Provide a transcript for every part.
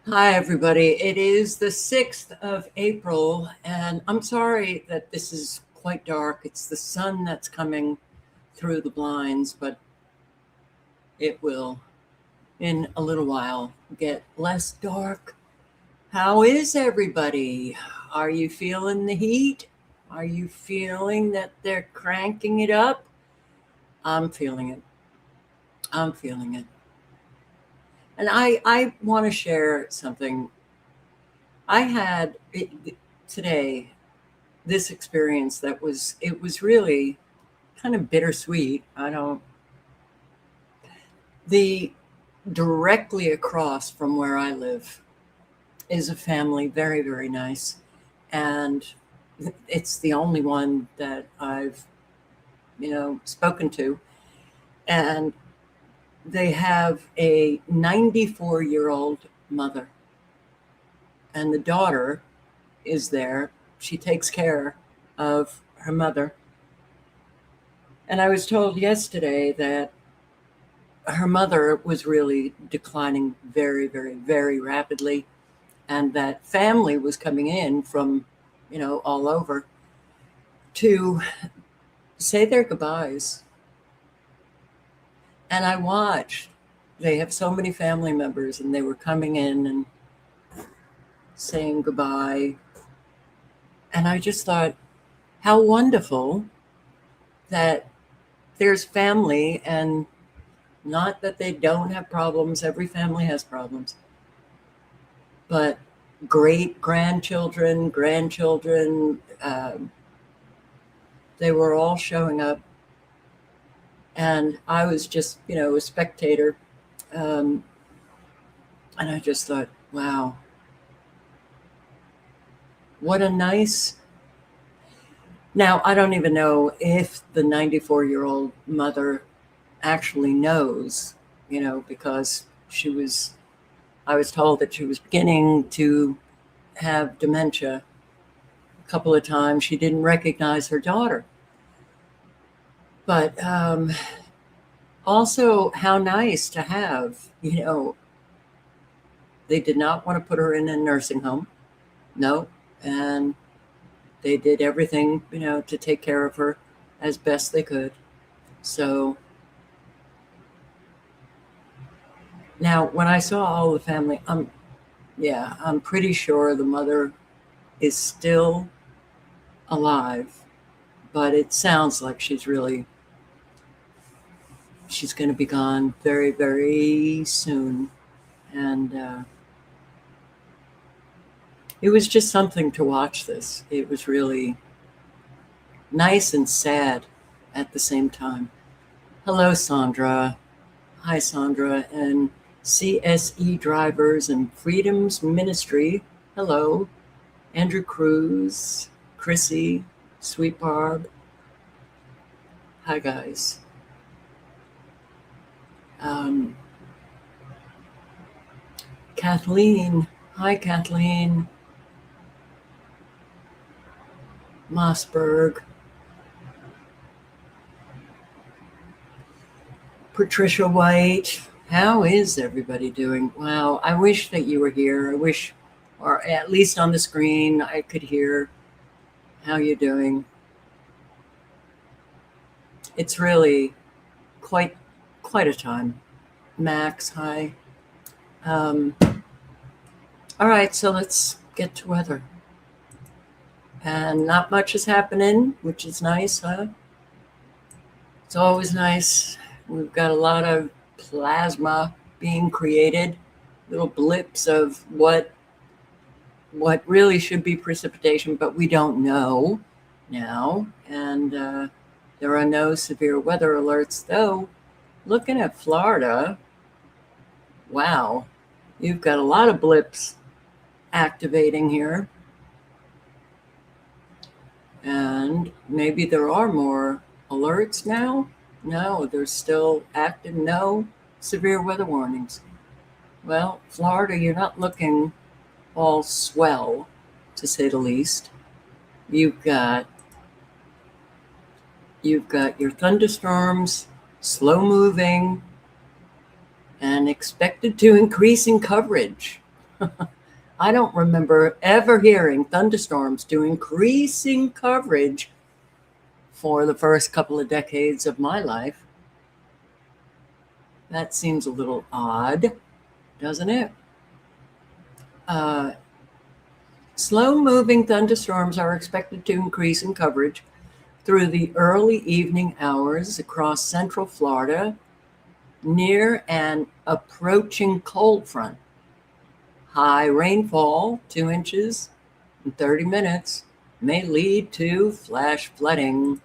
Hi, everybody. It is the 6th of April, and I'm sorry that this is quite dark. It's the sun that's coming through the blinds, but it will, in a little while, get less dark. How is everybody? Are you feeling the heat? Are you feeling that they're cranking it up? I'm feeling it. I'm feeling it. And I want to share something. I had today this experience that it was really kind of bittersweet. I don't the Directly across from where I live is a family, very, very nice. And it's the only one that I've, spoken to. And they have a 94-year-old mother. And the daughter is there. She takes care of her mother. And I was told yesterday that her mother was really declining very, very, very rapidly, and that family was coming in from, all over to say their goodbyes. And I watched. They have so many family members, and they were coming in and saying goodbye. And I just thought, how wonderful that there's family, and not that they don't have problems. Every family has problems. But great grandchildren, grandchildren, they were all showing up. And I was just, a spectator. Um, and I just thought, wow, what a nice. Now, I don't even know if the 94-year-old mother actually knows, because I was told that she was beginning to have dementia a couple of times. She didn't recognize her daughter. But also, how nice to have, they did not want to put her in a nursing home. No. And they did everything, to take care of her as best they could. So now, when I saw all the family, I'm pretty sure the mother is still alive, but it sounds like she's going to be gone very, very soon. And it was just something to watch this. It was really nice and sad at the same time. Hello, Sandra. Hi, Sandra. And CSE Drivers and Freedoms Ministry. Hello. Andrew Cruz, Chrissy, Sweet Barb. Hi, guys. Kathleen. Hi, Kathleen. Mossberg. Patricia White. How is everybody doing? Wow, I wish that you were here. I wish, or at least on the screen, I could hear how you're doing. It's really quite a time. Max, hi. All right, so let's get to weather. And not much is happening, which is nice, huh? It's always nice. We've got a lot of plasma being created, little blips of what really should be precipitation, but we don't know now. And there are no severe weather alerts, though. Looking at Florida, wow, you've got a lot of blips activating here. And maybe there are more alerts now. No, they're still active. No severe weather warnings. Well, Florida, you're not looking all swell, to say the least. You've got your thunderstorms, slow moving, and expected to increase in coverage. I don't remember ever hearing thunderstorms do increasing coverage for the first couple of decades of my life. That seems a little odd, doesn't it? Uh, Slow-moving thunderstorms are expected to increase in coverage through the early evening hours across central Florida near an approaching cold front. High rainfall, 2 inches in 30 minutes, may lead to flash flooding.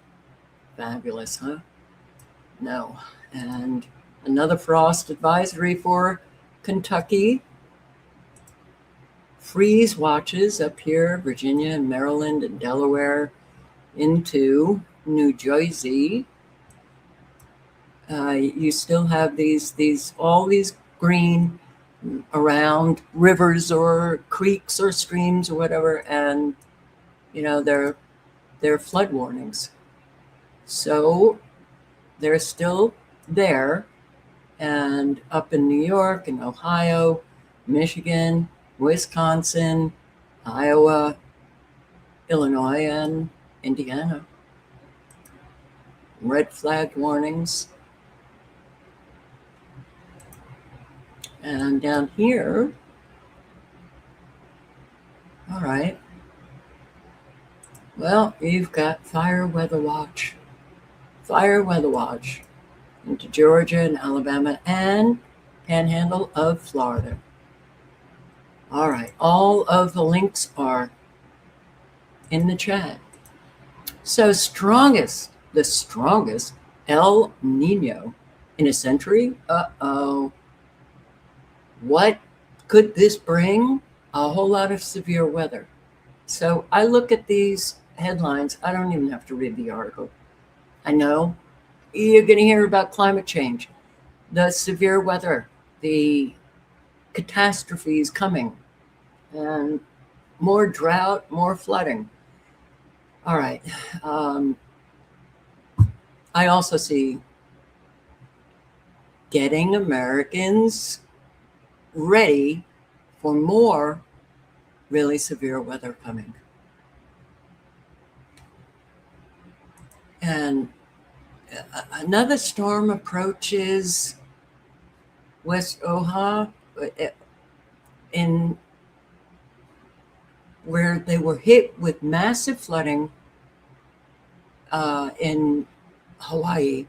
Fabulous, huh? No. And another frost advisory for Kentucky. Freeze watches up here, Virginia and Maryland and Delaware, into New Jersey. You still have all these green around rivers or creeks or streams or whatever, and they're flood warnings. So they're still there, and up in New York and Ohio, Michigan, Wisconsin, Iowa, Illinois, and Indiana. Red flag warnings. And down here, all right, well, you've got fire weather watch into Georgia and Alabama and panhandle of Florida. All right, all of the links are in the chat. So the strongest El Nino in a century? Uh-oh. What could this bring? A whole lot of severe weather. So I look at these headlines. I don't even have to read the article. I know you're going to hear about climate change, the severe weather, the catastrophes coming, and more drought, more flooding. All right. I also see getting Americans ready for more really severe weather coming. And another storm approaches West Oahu, in where they were hit with massive flooding in Hawaii.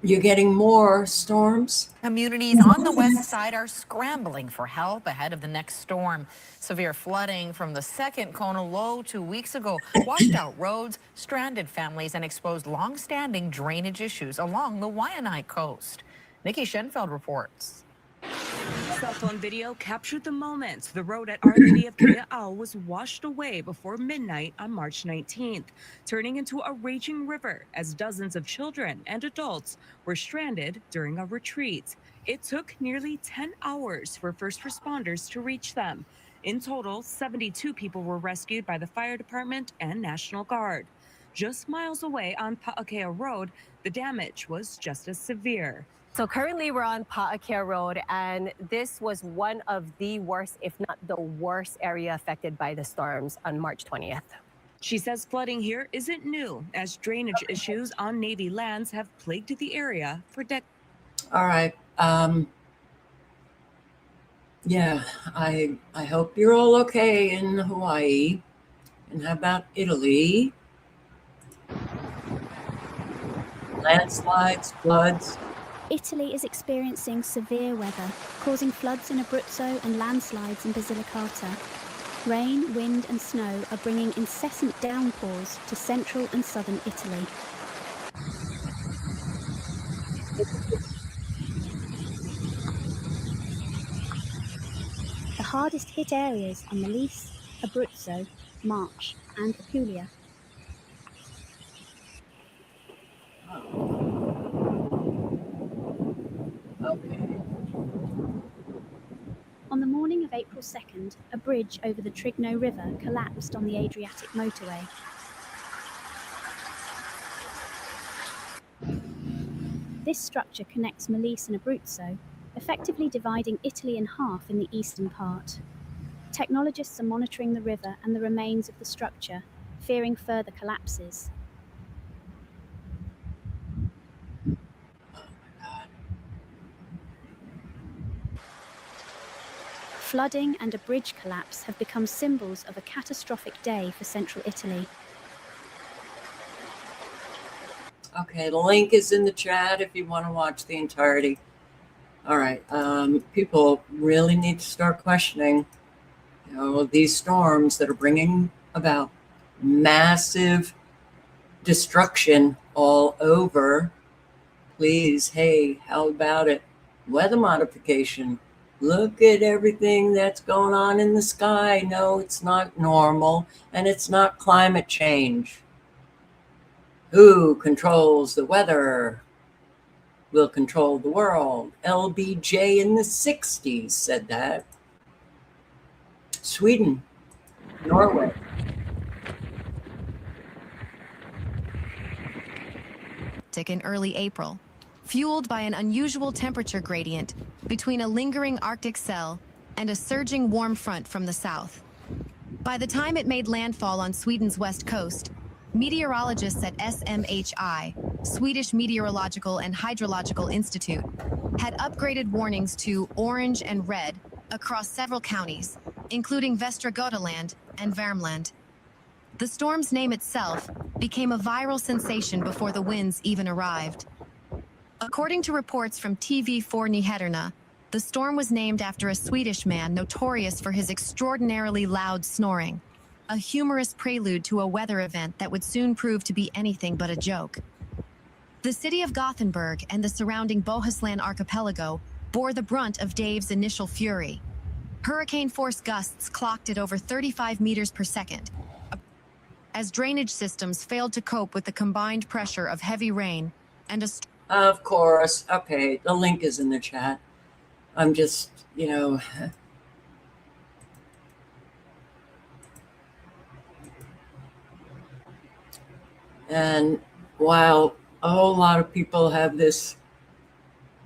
You're getting more storms. Communities on the west side are scrambling for help ahead of the next storm. Severe flooding from the second Kona low 2 weeks ago washed out roads, stranded families, and exposed long-standing drainage issues along the Waianae coast. Nikki Schenfeld reports. Cell phone video captured the moment the road at Our Lady of Kea'au was washed away before midnight on March 19th, turning into a raging river as dozens of children and adults were stranded during a retreat. It took nearly 10 hours for first responders to reach them. In total, 72 people were rescued by the fire department and National Guard. Just miles away on Pa'akea Road, the damage was just as severe. So currently we're on Pa'akea Road, and this was one of the worst, if not the worst area affected by the storms on March 20th. She says flooding here isn't new, as drainage issues on Navy lands have plagued the area for decades. All right. Yeah, I hope you're all okay in Hawaii. And how about Italy? Landslides, floods. Italy is experiencing severe weather, causing floods in Abruzzo and landslides in Basilicata. Rain, wind and snow are bringing incessant downpours to central and southern Italy. The hardest hit areas are Molise, Abruzzo, March and Apulia. Okay. On the morning of April 2nd, a bridge over the Trigno River collapsed on the Adriatic motorway. This structure connects Molise and Abruzzo, effectively dividing Italy in half in the eastern part. Technologists are monitoring the river and the remains of the structure, fearing further collapses. Flooding and a bridge collapse have become symbols of a catastrophic day for central Italy. Okay, the link is in the chat if you want to watch the entirety. All right, people really need to start questioning, these storms that are bringing about massive destruction all over. Please, hey, how about it? Weather modification. Look at everything that's going on in the sky. No, it's not normal, and it's not climate change. Who controls the weather will control the world. LBJ in the 60s said that. Sweden, Norway. In early April, fueled by an unusual temperature gradient between a lingering Arctic cell and a surging warm front from the south. By the time it made landfall on Sweden's west coast, meteorologists at SMHI, Swedish Meteorological and Hydrological Institute, had upgraded warnings to orange and red across several counties, including Västra Götaland and Värmland. The storm's name itself became a viral sensation before the winds even arrived. According to reports from TV4 Nyheterna, the storm was named after a Swedish man notorious for his extraordinarily loud snoring, a humorous prelude to a weather event that would soon prove to be anything but a joke. The city of Gothenburg and the surrounding Bohuslän archipelago bore the brunt of Dave's initial fury. Hurricane-force gusts clocked at over 35 meters per second, as drainage systems failed to cope with the combined pressure of heavy rain and a... Of course. Okay, the link is in the chat. I'm just, and while a whole lot of people have this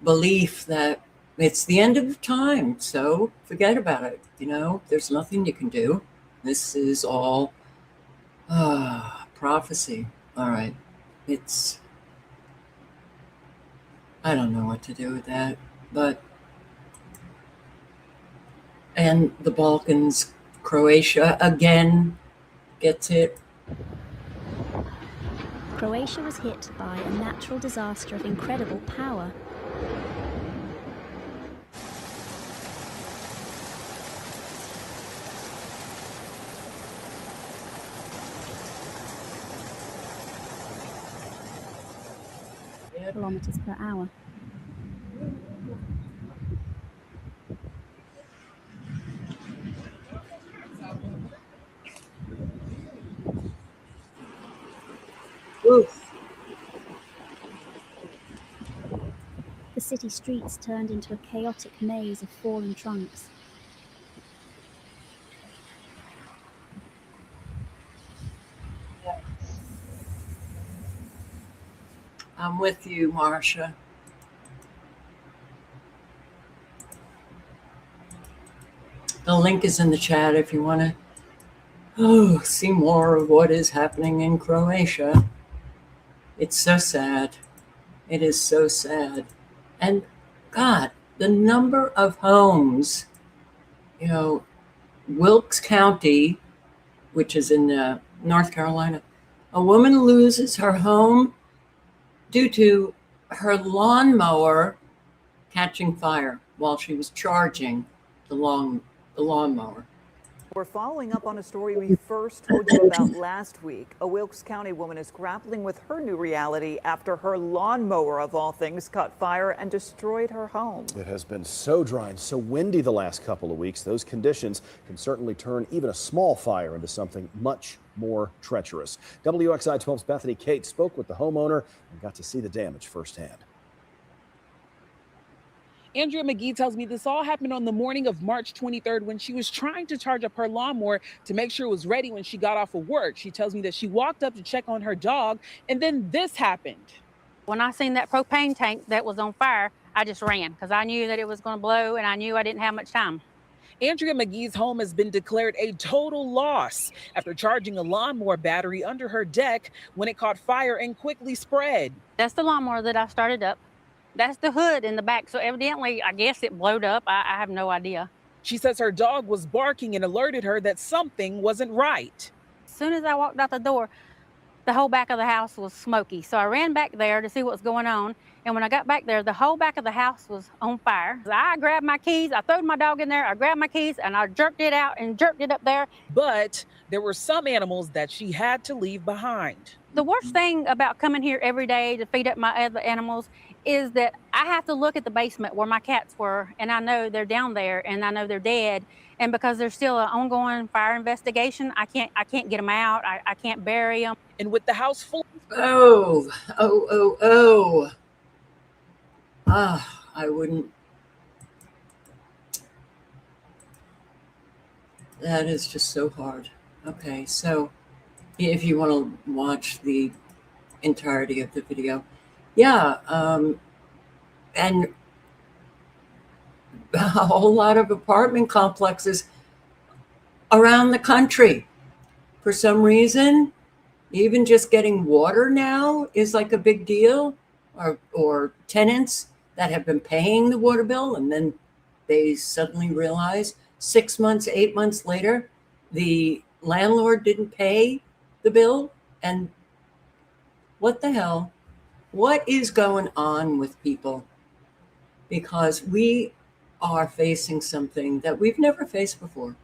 belief that it's the end of time, so forget about it. There's nothing you can do. This is all prophecy. All right. I don't know what to do with that, and the Balkans, Croatia again gets hit. Croatia was hit by a natural disaster of incredible power. Kilometers per hour. Oof. The city streets turned into a chaotic maze of fallen trunks. I'm with you, Marcia. The link is in the chat if you want to see more of what is happening in Croatia. It's so sad. It is so sad. And God, the number of homes, Wilkes County, which is in North Carolina, a woman loses her home due to her lawnmower catching fire while she was charging the lawnmower. We're following up on a story we first told you about last week. A Wilkes County woman is grappling with her new reality after her lawnmower, of all things, caught fire and destroyed her home. It has been so dry and so windy the last couple of weeks. Those conditions can certainly turn even a small fire into something much more treacherous. WXI 12's Bethany Kate spoke with the homeowner and got to see the damage firsthand. Andrea McGee tells me this all happened on the morning of March 23rd when she was trying to charge up her lawnmower to make sure it was ready when she got off of work. She tells me that she walked up to check on her dog, and then this happened. When I seen that propane tank that was on fire, I just ran because I knew that it was going to blow, and I knew I didn't have much time. Andrea McGee's home has been declared a total loss after charging a lawnmower battery under her deck when it caught fire and quickly spread. That's the lawnmower that I started up. That's the hood in the back. So evidently, I guess it blowed up. I have no idea. She says her dog was barking and alerted her that something wasn't right. As soon as I walked out the door, the whole back of the house was smoky. So I ran back there to see what was going on. And when I got back there, the whole back of the house was on fire. I grabbed my keys, I threw my dog in there, I grabbed my keys, and I jerked it out and jerked it up there. But there were some animals that she had to leave behind. The worst thing about coming here every day to feed up my other animals is that I have to look at the basement where my cats were, and I know they're down there, and I know they're dead. And because there's still an ongoing fire investigation, I can't get them out. I can't bury them. And with the house full. I wouldn't. That is just so hard. Okay, so if you want to watch the entirety of the video, yeah, and a whole lot of apartment complexes around the country. For some reason, even just getting water now is like a big deal, or tenants that have been paying the water bill and then they suddenly realize 6 months, 8 months later, the landlord didn't pay the bill. And what the hell? What is going on with people? Because we are facing something that we've never faced before.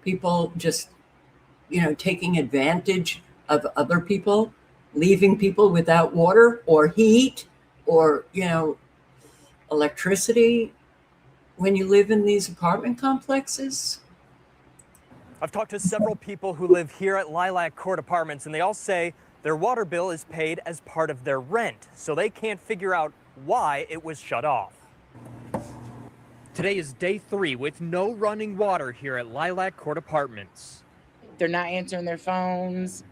People just, taking advantage of other people, leaving people without water or heat or, electricity when you live in these apartment complexes. I've talked to several people who live here at Lilac Court Apartments, and they all say their water bill is paid as part of their rent, so they can't figure out why it was shut off. Today is day 3 with no running water here at Lilac Court Apartments. They're not answering their phones,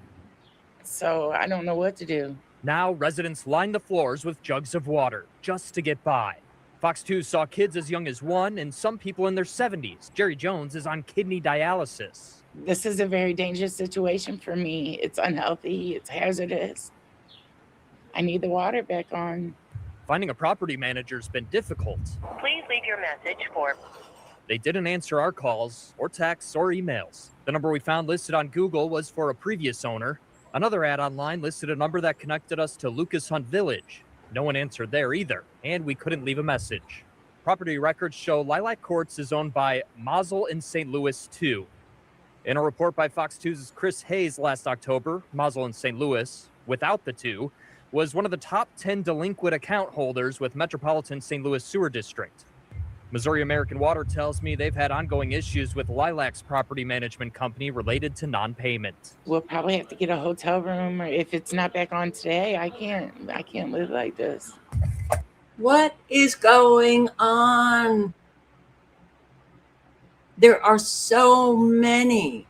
so I don't know what to do. Now residents line the floors with jugs of water just to get by. Fox 2 saw kids as young as 1 and some people in their 70s. Jerry Jones is on kidney dialysis. This is a very dangerous situation for me. It's unhealthy, it's hazardous. I need the water back on. Finding a property manager's been difficult. Please leave your message for... They didn't answer our calls or texts or emails. The number we found listed on Google was for a previous owner. Another ad online listed a number that connected us to Lucas Hunt Village. No one answered there either, and we couldn't leave a message. Property records show Lilac Courts is owned by Mazel in St. Louis II. In a report by Fox 2's Chris Hayes last October, Mazel in St. Louis, without the 2, was one of the top 10 delinquent account holders with Metropolitan St. Louis Sewer District. Missouri American Water tells me they've had ongoing issues with Lilac's property management company related to non-payment. We'll probably have to get a hotel room, or if it's not back on today, I can't live like this. What is going on? There are so many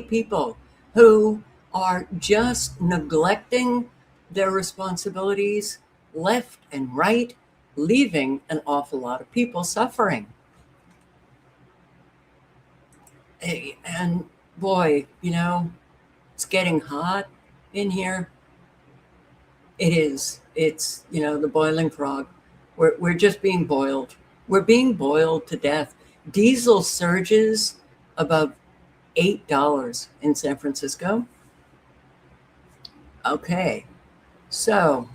people who are just neglecting their responsibilities left and right, leaving an awful lot of people suffering. And boy, it's getting hot in here. It is. It's, the boiling frog. We're just being boiled. We're being boiled to death. Diesel surges above $8 in San Francisco. Okay. So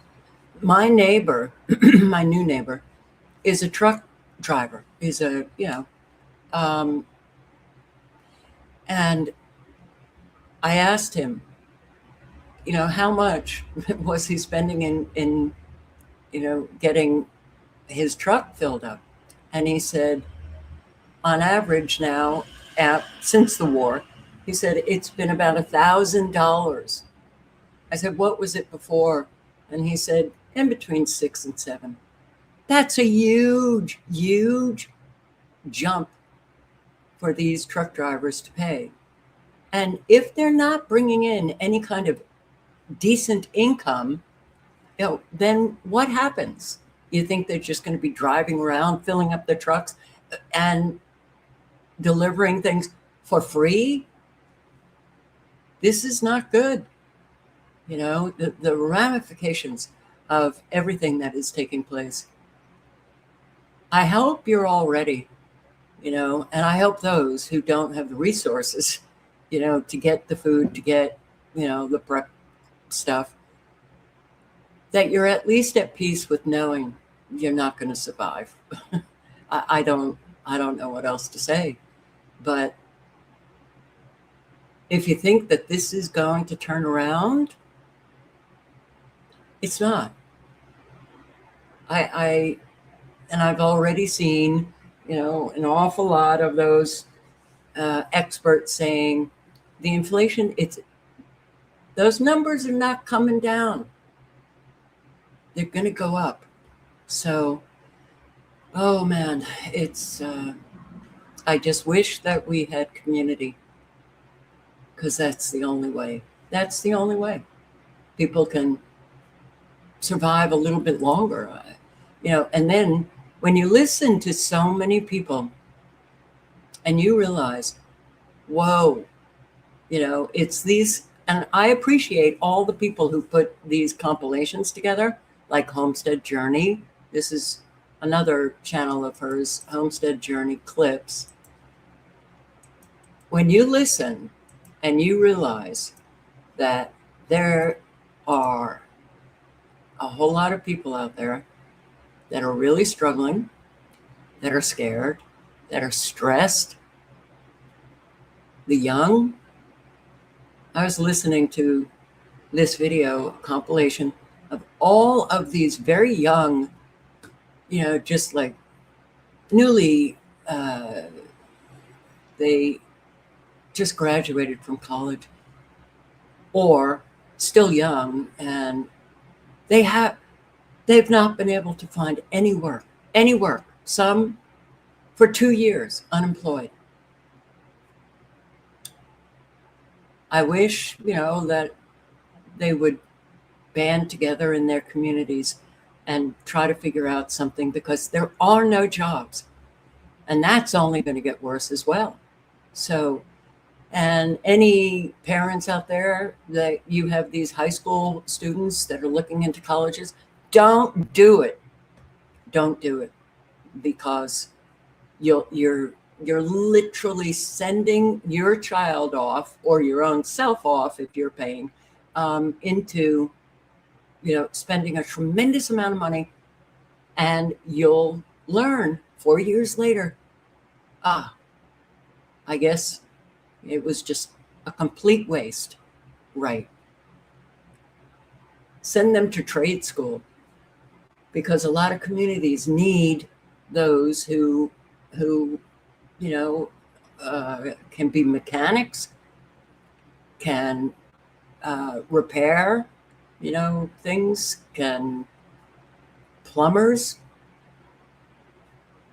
my neighbor, my new neighbor, is a truck driver. He's and I asked him, how much was he spending in getting his truck filled up? And he said, on average now, since the war, he said, it's been about $1,000. I said, what was it before? And he said, in between 6 and 7. That's a huge, huge jump for these truck drivers to pay. And if they're not bringing in any kind of decent income, then what happens? You think they're just going to be driving around, filling up their trucks and delivering things for free? This is not good. You know, the ramifications of everything that is taking place. I hope you're all ready, you know, and I hope those who don't have the resources, you know, to get the food, to get, you know, the prep stuff, that you're at least at peace with knowing you're not going to survive. I don't know what else to say, but if you think that this is going to turn around, it's not. I've already seen, you know, an awful lot of those experts saying the inflation, those numbers are not coming down. They're going to go up. So, oh man, I just wish that we had community, because that's the only way. That's the only way people can survive a little bit longer. You know, and then when you listen to so many people and you realize, whoa, you know, it's these, and I appreciate all the people who put these compilations together, like Homestead Journey. This is another channel of hers, Homestead Journey Clips. When you listen and you realize that there are a whole lot of people out there that are really struggling, that are scared, that are stressed, the young. I was listening to this video compilation of all of these very young, you know, just like newly, they just graduated from college or still young, and they've not been able to find any work, some for 2 years unemployed. I wish, you know, that they would band together in their communities and try to figure out something, because there are no jobs, and that's only going to get worse as well. So, and any parents out there that you have these high school students that are looking into colleges, don't do it. Don't do it, because you're literally sending your child off, or your own self off if you're paying, into, you know, spending a tremendous amount of money, and you'll learn 4 years later, I guess it was just a complete waste. Right. Send them to trade school, because a lot of communities need those who you know, can be mechanics, can repair, you know, things, can plumbers,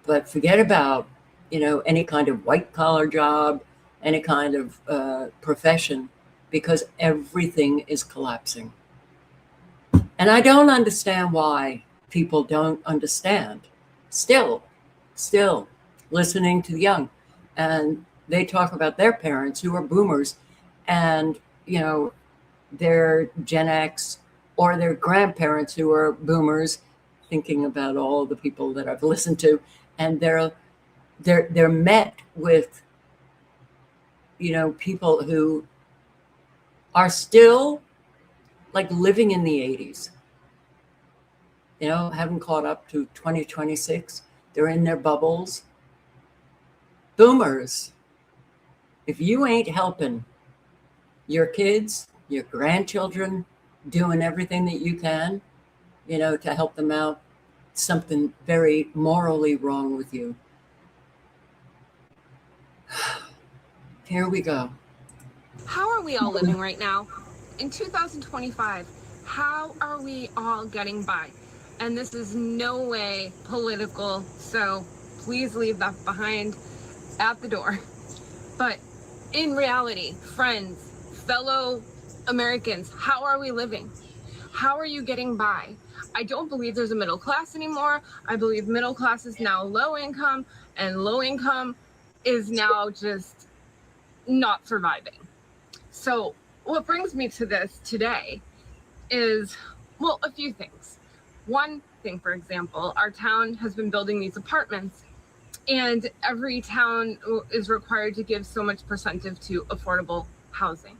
but forget about, you know, any kind of white collar job, any kind of profession, because everything is collapsing. And I don't understand why people don't understand. Still listening to the young, and they talk about their parents who are boomers, and, you know, their Gen X, or their grandparents who are boomers, thinking about all the people that I've listened to, and they're met with, you know, people who are still like living in the 80s, you know, haven't caught up to 2026. They're in their bubbles. Boomers, if you ain't helping your kids, your grandchildren, doing everything that you can, you know, to help them out, something very morally wrong with you. Here we go. How are we all living right now? In 2025, how are we all getting by? And this is no way political, so please leave that behind at the door. But in reality, friends, fellow Americans, how are we living? How are you getting by? I don't believe there's a middle class anymore. I believe middle class is now low income, and low income is now just not surviving. So what brings me to this today is, well, a few things. One thing, for example, our town has been building these apartments, and every town is required to give so much percentage to affordable housing.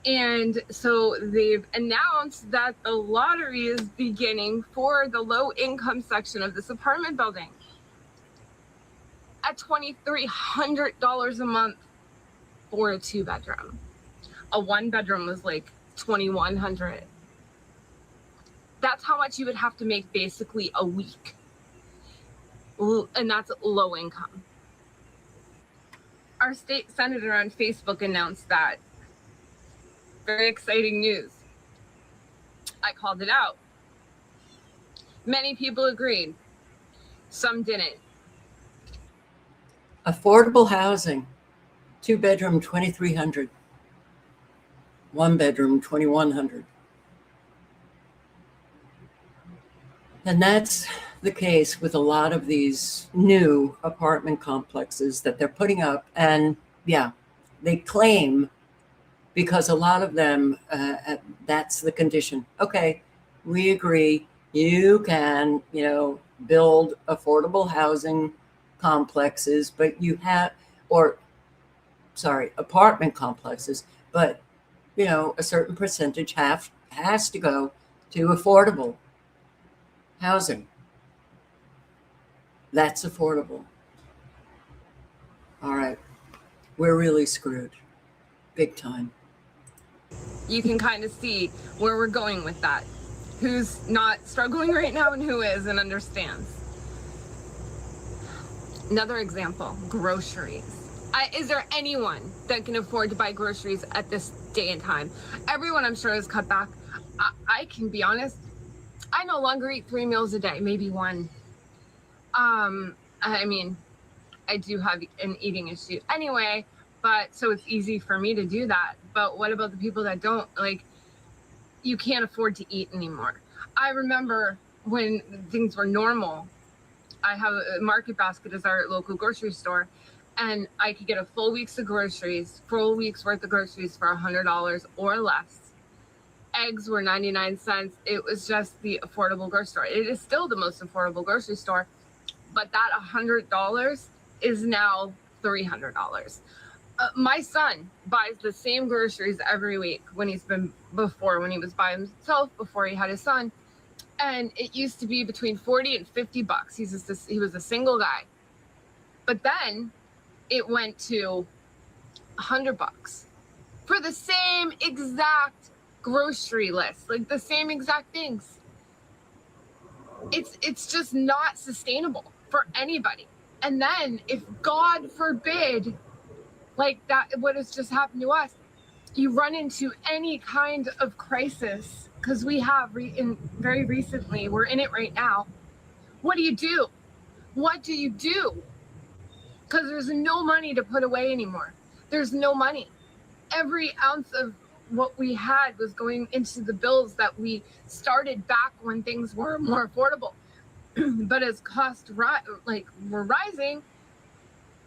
And so they've announced that the lottery is beginning for the low income section of this apartment building at $2,300 a month for a 2-bedroom. A 1-bedroom was like $2,100. That's how much you would have to make basically a week. And that's low income. Our state senator on Facebook announced that. Very exciting news. I called it out. Many people agreed. Some didn't. Affordable housing, 2-bedroom, 2,300. 1-bedroom, 2,100. And that's the case with a lot of these new apartment complexes that they're putting up. And yeah, they claim, because a lot of them, that's the condition. Okay, we agree. You can, build affordable housing complexes, but apartment complexes, but, a certain percentage has to go to affordable housing. That's affordable. All right. We're really screwed. Big time. You can kind of see where we're going with that. Who's not struggling right now and who is and understands. Another example, groceries. Is there anyone that can afford to buy groceries at this day and time? Everyone, I'm sure, has cut back. I can be honest. I no longer eat 3 meals a day, maybe 1. I mean, I do have an eating issue anyway, but so it's easy for me to do that. But what about the people that don't? Like, you can't afford to eat anymore. I remember when things were normal. I have a Market Basket as our local grocery store, and I could get a full week's worth of groceries for $100 or less. Eggs were 99 cents. It was just the affordable grocery store. It is still the most affordable grocery store, but that $100 is now $300. My son buys the same groceries every week when he was by himself, before he had his son. And it used to be between 40 and 50 bucks. He was a single guy. But then it went to 100 bucks for the same exact grocery list, like the same exact things. It's just not sustainable for anybody. And then if God forbid, like that, what has just happened to us, you run into any kind of crisis, because we have very recently, we're in it right now. What do you do? What do you do? Because there's no money to put away anymore. There's no money. Every ounce of what we had was going into the bills that we started back when things were more affordable. But as costs were rising,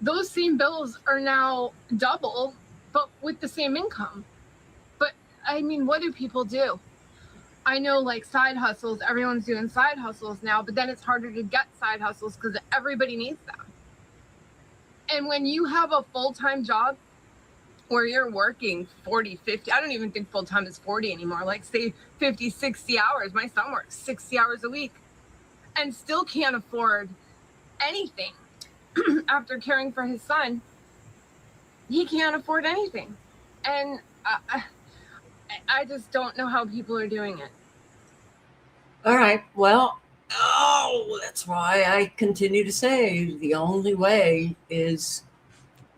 those same bills are now double, but with the same income. But I mean, what do people do? I know, like, side hustles, everyone's doing side hustles now, but then it's harder to get side hustles because everybody needs them. And when you have a full-time job where you're working 40, 50, I don't even think full-time is 40 anymore, like say 50, 60 hours. My son works 60 hours a week and still can't afford anything. After caring for his son, he can't afford anything. And I just don't know how people are doing it. All right. Well, that's why I continue to say the only way is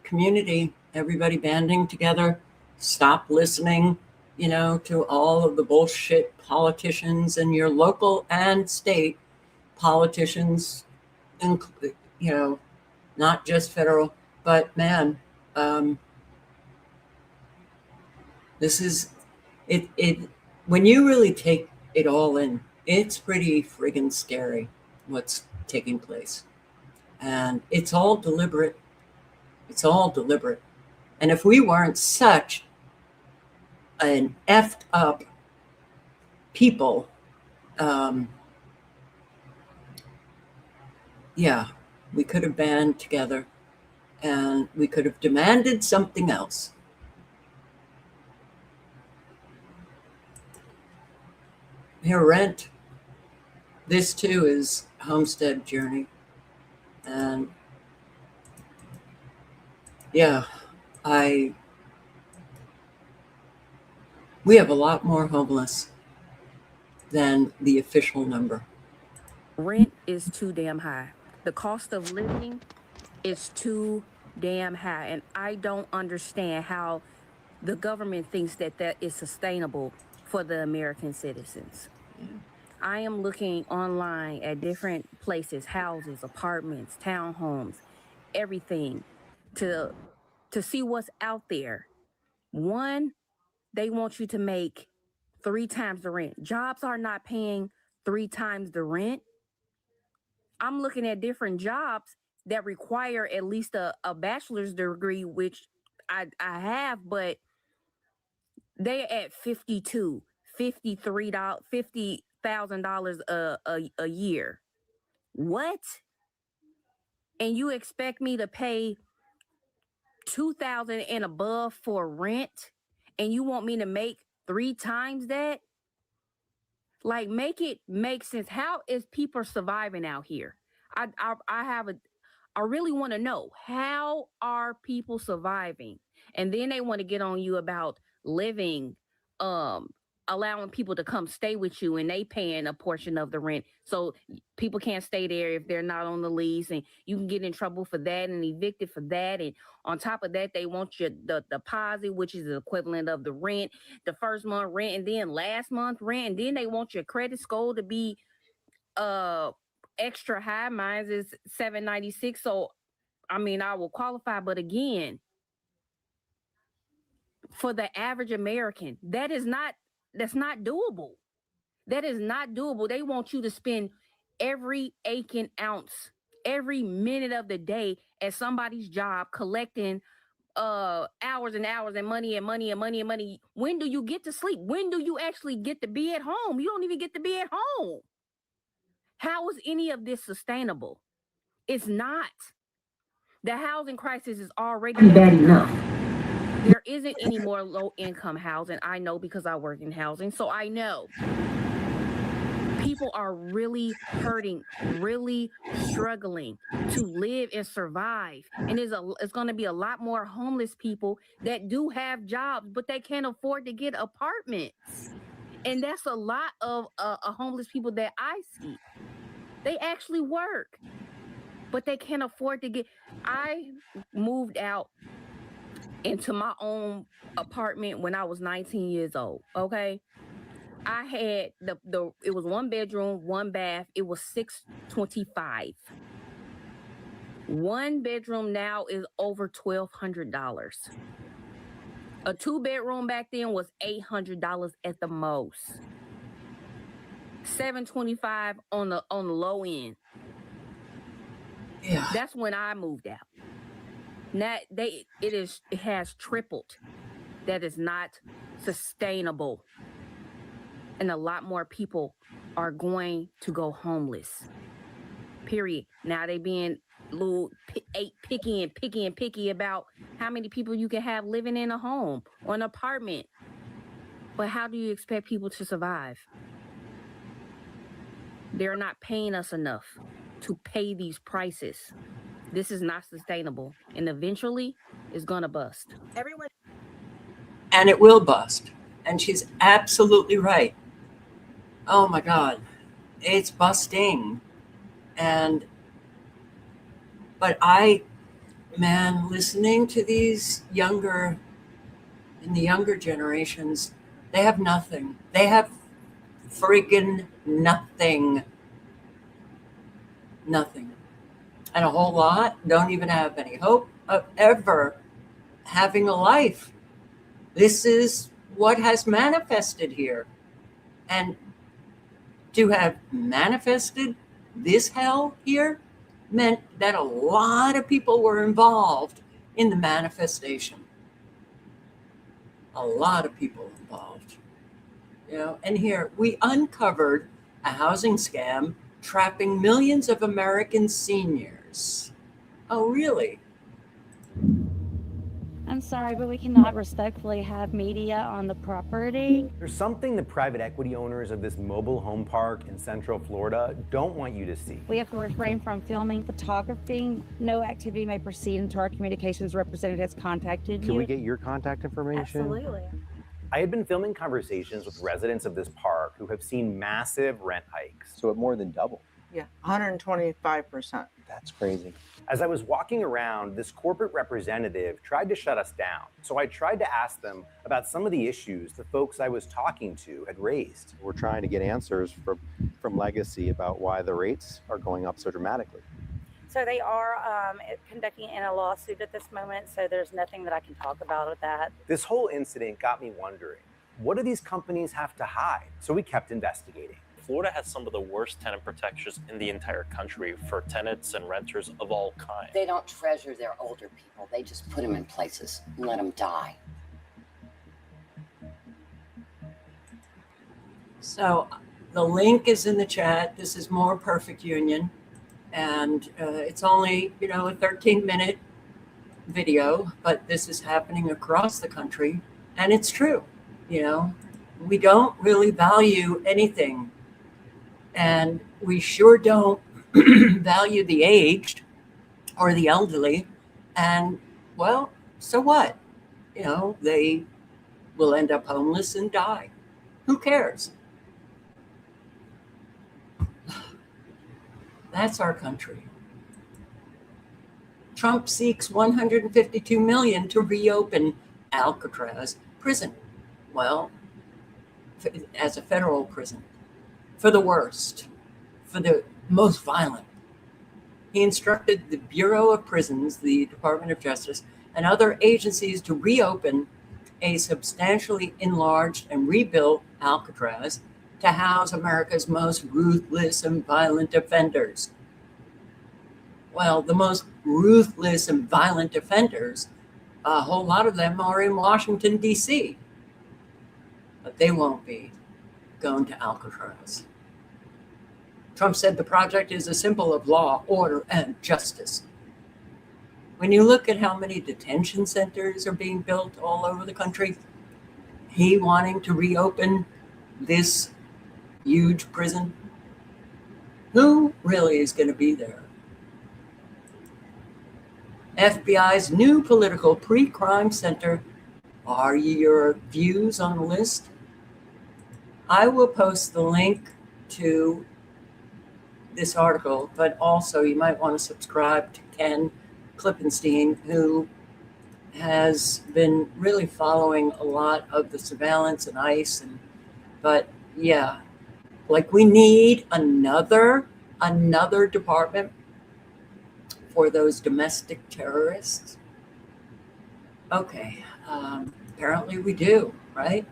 community, everybody banding together, stop listening, to all of the bullshit politicians and your local and state politicians, not just federal, but man, this is it. When you really take it all in, It's pretty friggin' scary what's taking place. And it's all deliberate. It's all deliberate. And if we weren't such an effed up people, yeah, we could have band together and we could have demanded something else. Here, rent. This too is homestead journey. And yeah, we have a lot more homeless than the official number. Rent is too damn high. The cost of living is too damn high. And I don't understand how the government thinks that that is sustainable for the American citizens. I am looking online at different places, houses, apartments, townhomes, everything to see what's out there. One, they want you to make 3 times the rent. Jobs are not paying 3 times the rent. I'm looking at different jobs that require at least a bachelor's degree, which I have, but they're at $52,000, $50,000 a year. What? And you expect me to pay $2,000 and above for rent, and you want me to make 3 times that? Like, make it make sense. How is people surviving out here? I really want to know, how are people surviving? And then they want to get on you about living, allowing people to come stay with you and they paying a portion of the rent. So people can't stay there if they're not on the lease, and you can get in trouble for that and evicted for that. And on top of that, they want your the deposit, which is the equivalent of the rent, the first month rent, and then last month rent. And then they want your credit score to be extra high. Mine is 796. So I mean, I will qualify, but again, for the average American, that's not doable. That is not doable. They want you to spend every aching ounce, every minute of the day at somebody's job collecting hours and hours and money and money and money and money. When do you get to sleep? When do you actually get to be at home? You don't even get to be at home. How is any of this sustainable? It's not. The housing crisis is already bad enough. There isn't any more low-income housing. I know because I work in housing, so I know. People are really hurting, really struggling to live and survive. And it's going to be a lot more homeless people that do have jobs, but they can't afford to get apartments. And that's a lot of homeless people that I see. They actually work, but they can't afford to get. I moved out into my own apartment when I was 19 years old. Okay. I had it was 1 bedroom, 1 bath. It was $625. 1 bedroom now is over $1,200. A 2-bedroom back then was $800 at the most. $725 on the low end. Yeah. That's when I moved out. Now it has tripled. That is not sustainable. And a lot more people are going to go homeless. Period. Now they being little picky about how many people you can have living in a home or an apartment. But how do you expect people to survive? They're not paying us enough to pay these prices. This is not sustainable. And eventually it's gonna bust. And it will bust. And she's absolutely right. Oh my God, it's busting. But listening to these younger generations, they have nothing. They have freaking nothing. Nothing. And a whole lot don't even have any hope of ever having a life. This is what has manifested here. And To have manifested this hell here meant that a lot of people were involved in the manifestation. A lot of people involved. And here we uncovered a housing scam trapping millions of American seniors. Oh, really? I'm sorry, but we cannot respectfully have media on the property. There's something the private equity owners of this mobile home park in Central Florida don't want you to see. We have to refrain from filming, photographing. No activity may proceed until our communications representative has contacted you. Can we get your contact information? Absolutely. I had been filming conversations with residents of this park who have seen massive rent hikes. So it more than doubled. Yeah, 125%. That's crazy. As I was walking around, this corporate representative tried to shut us down. So I tried to ask them about some of the issues the folks I was talking to had raised. We're trying to get answers from Legacy about why the rates are going up so dramatically. So they are conducting in a lawsuit at this moment, so there's nothing that I can talk about with that. This whole incident got me wondering, what do these companies have to hide? So we kept investigating. Florida has some of the worst tenant protections in the entire country for tenants and renters of all kinds. They don't treasure their older people. They just put them in places and let them die. So the link is in the chat. This is More Perfect Union. And it's only, a 13-minute video, but this is happening across the country. And it's true. We don't really value anything. And we sure don't value the aged or the elderly. And, well, so what? They will end up homeless and die. Who cares? That's our country. Trump seeks $152 million to reopen Alcatraz prison. Well, as a federal prison. For the worst, for the most violent. He instructed the Bureau of Prisons, the Department of Justice, and other agencies to reopen a substantially enlarged and rebuilt Alcatraz to house America's most ruthless and violent offenders. Well, the most ruthless and violent offenders, a whole lot of them are in Washington, D.C., but they won't be going to Alcatraz. Trump said the project is a symbol of law, order, and justice. When you look at how many detention centers are being built all over the country, he wanting to reopen this huge prison, who really is going to be there? FBI's new political pre-crime center. Are your views on the list? I will post the link to this article, but also you might want to subscribe to Ken Klippenstein, who has been really following a lot of the surveillance and ICE. But yeah, like we need another department for those domestic terrorists. Okay, apparently we do, right?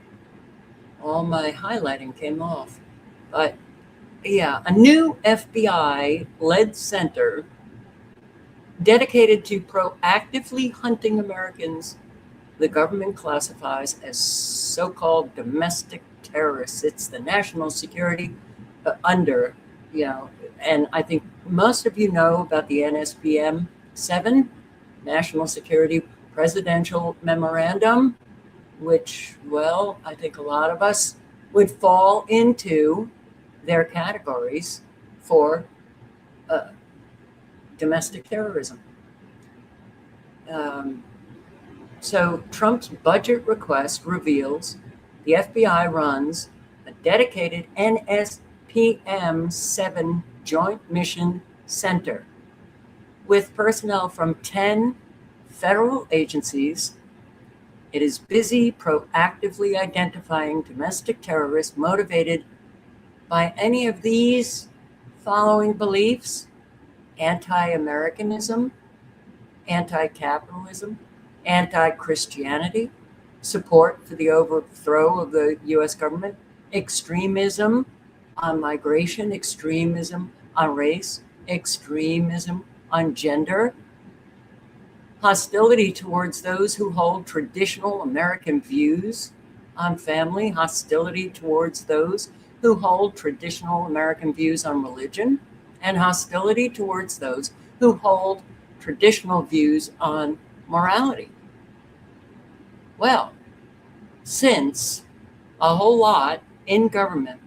All my highlighting came off. But yeah, a new FBI-led center dedicated to proactively hunting Americans the government classifies as so-called domestic terrorists. It's the national security and I think most of you know about the NSPM 7, National Security Presidential Memorandum, which, well, I think a lot of us would fall into their categories for domestic terrorism. So Trump's budget request reveals the FBI runs a dedicated NSPM 7 Joint Mission Center with personnel from 10 federal agencies. It is busy proactively identifying domestic terrorists motivated by any of these following beliefs: anti-Americanism, anti-capitalism, anti-Christianity, support for the overthrow of the U.S. government, extremism, on migration, extremism on race, extremism on gender, hostility towards those who hold traditional American views on family, hostility towards those who hold traditional American views on religion, and hostility towards those who hold traditional views on morality. Well, since a whole lot in government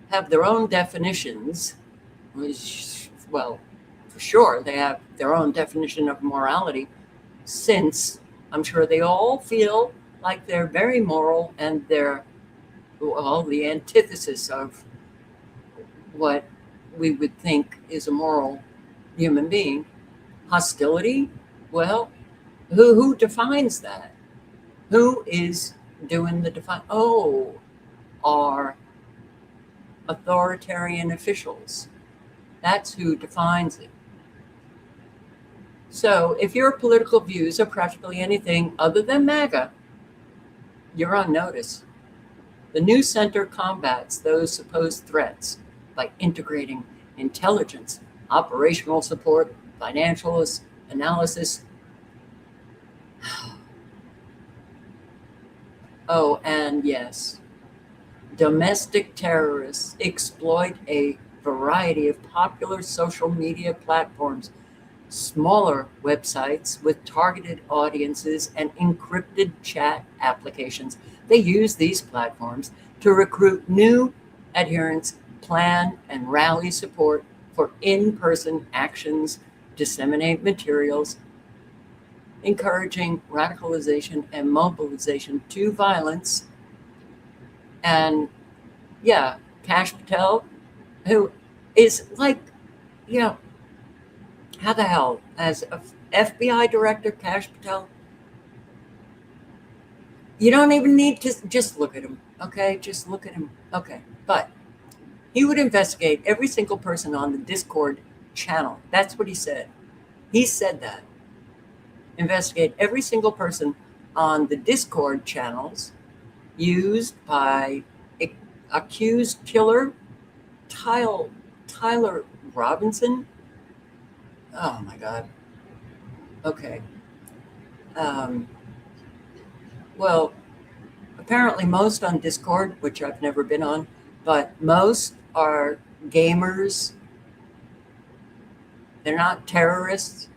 have their own definitions, which, well, for sure, they have their own definition of morality, since I'm sure they all feel like they're very moral and they're, well, the antithesis of what we would think is a moral human being. Hostility, well, who defines that? Who is doing the define? Oh, our authoritarian officials. That's who defines it. So if your political views are practically anything other than MAGA, you're on notice. The new center combats those supposed threats by integrating intelligence, operational support, financial analysis. Oh, and yes, domestic terrorists exploit a variety of popular social media platforms, smaller websites with targeted audiences and encrypted chat applications. They use these platforms to recruit new adherents, plan and rally support for in-person actions, disseminate materials, encouraging radicalization and mobilization to violence. And yeah, Kash Patel, who is like, you know, how the hell, as a FBI director, Kash Patel, you don't even need to just look at him, okay? Just look at him, okay? But he would investigate every single person on the Discord channel. That's what he said. He said that. Investigate every single person on the Discord channels used by accused killer Tyler Robinson. Oh my God. Okay. Well, apparently most on Discord, which I've never been on, but most are gamers. They're not terrorists.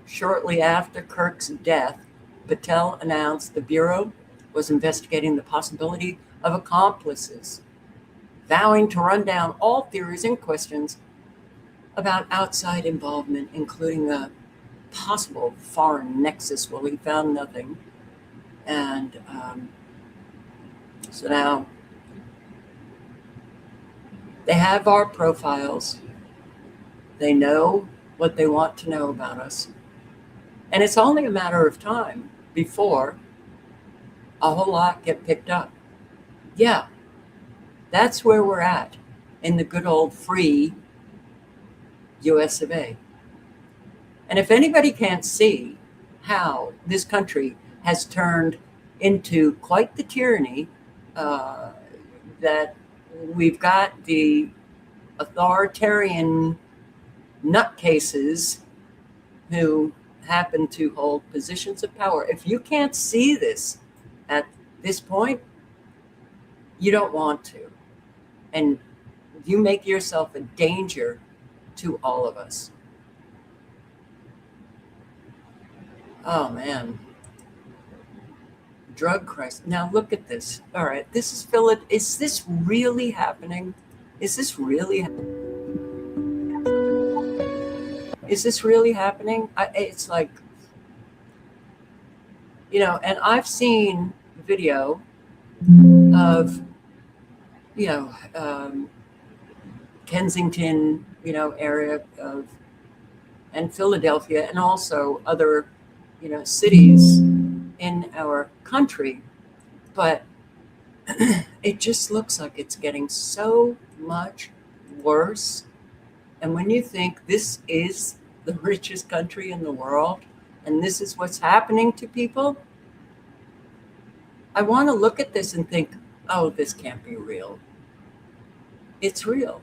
Shortly after Kirk's death, Patel announced the Bureau was investigating the possibility of accomplices, vowing to run down all theories and questions about outside involvement, including a possible foreign nexus. Well, he found nothing. And so now they have our profiles. They know what they want to know about us. And it's only a matter of time before a whole lot get picked up. Yeah, that's where we're at in the good old free US of A. And if anybody can't see how this country has turned into quite the tyranny, that we've got the authoritarian nutcases who happen to hold positions of power. If you can't see this at this point, you don't want to. And you make yourself a danger to all of us. Oh, man. Drug crisis. Now look at this. All right, this is Philip. Is this really happening? Is this really Is this really happening? It's like, you know, and I've seen video of, you know, Kensington, you know, area of, and Philadelphia, and also other, you know, cities in our country. But it just looks like it's getting so much worse. And when you think this is the richest country in the world, and this is what's happening to people, I want to look at this and think, oh, this can't be real. It's real.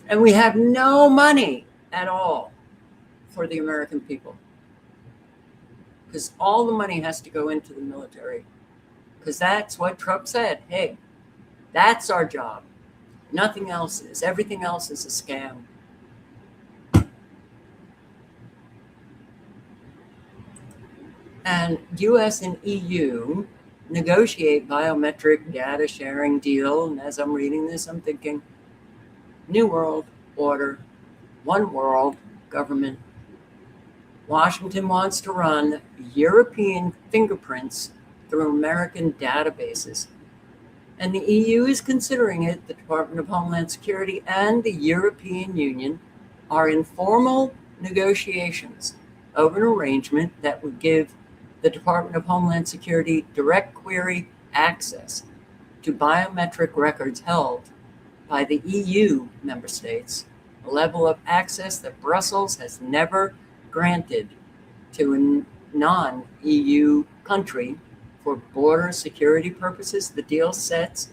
And we have no money at all for the American people, because all the money has to go into the military, because that's what Trump said. Hey, that's our job. Nothing else is. Everything else is a scam. And US and EU negotiate biometric data sharing deal. And as I'm reading this, I'm thinking, New World Order, one world government. Washington wants to run European fingerprints through American databases. And the EU is considering it. The Department of Homeland Security and the European Union are in formal negotiations over an arrangement that would give the Department of Homeland Security direct query access to biometric records held by the EU member states, a level of access that Brussels has never granted to a non-EU country for border security purposes. The deal sits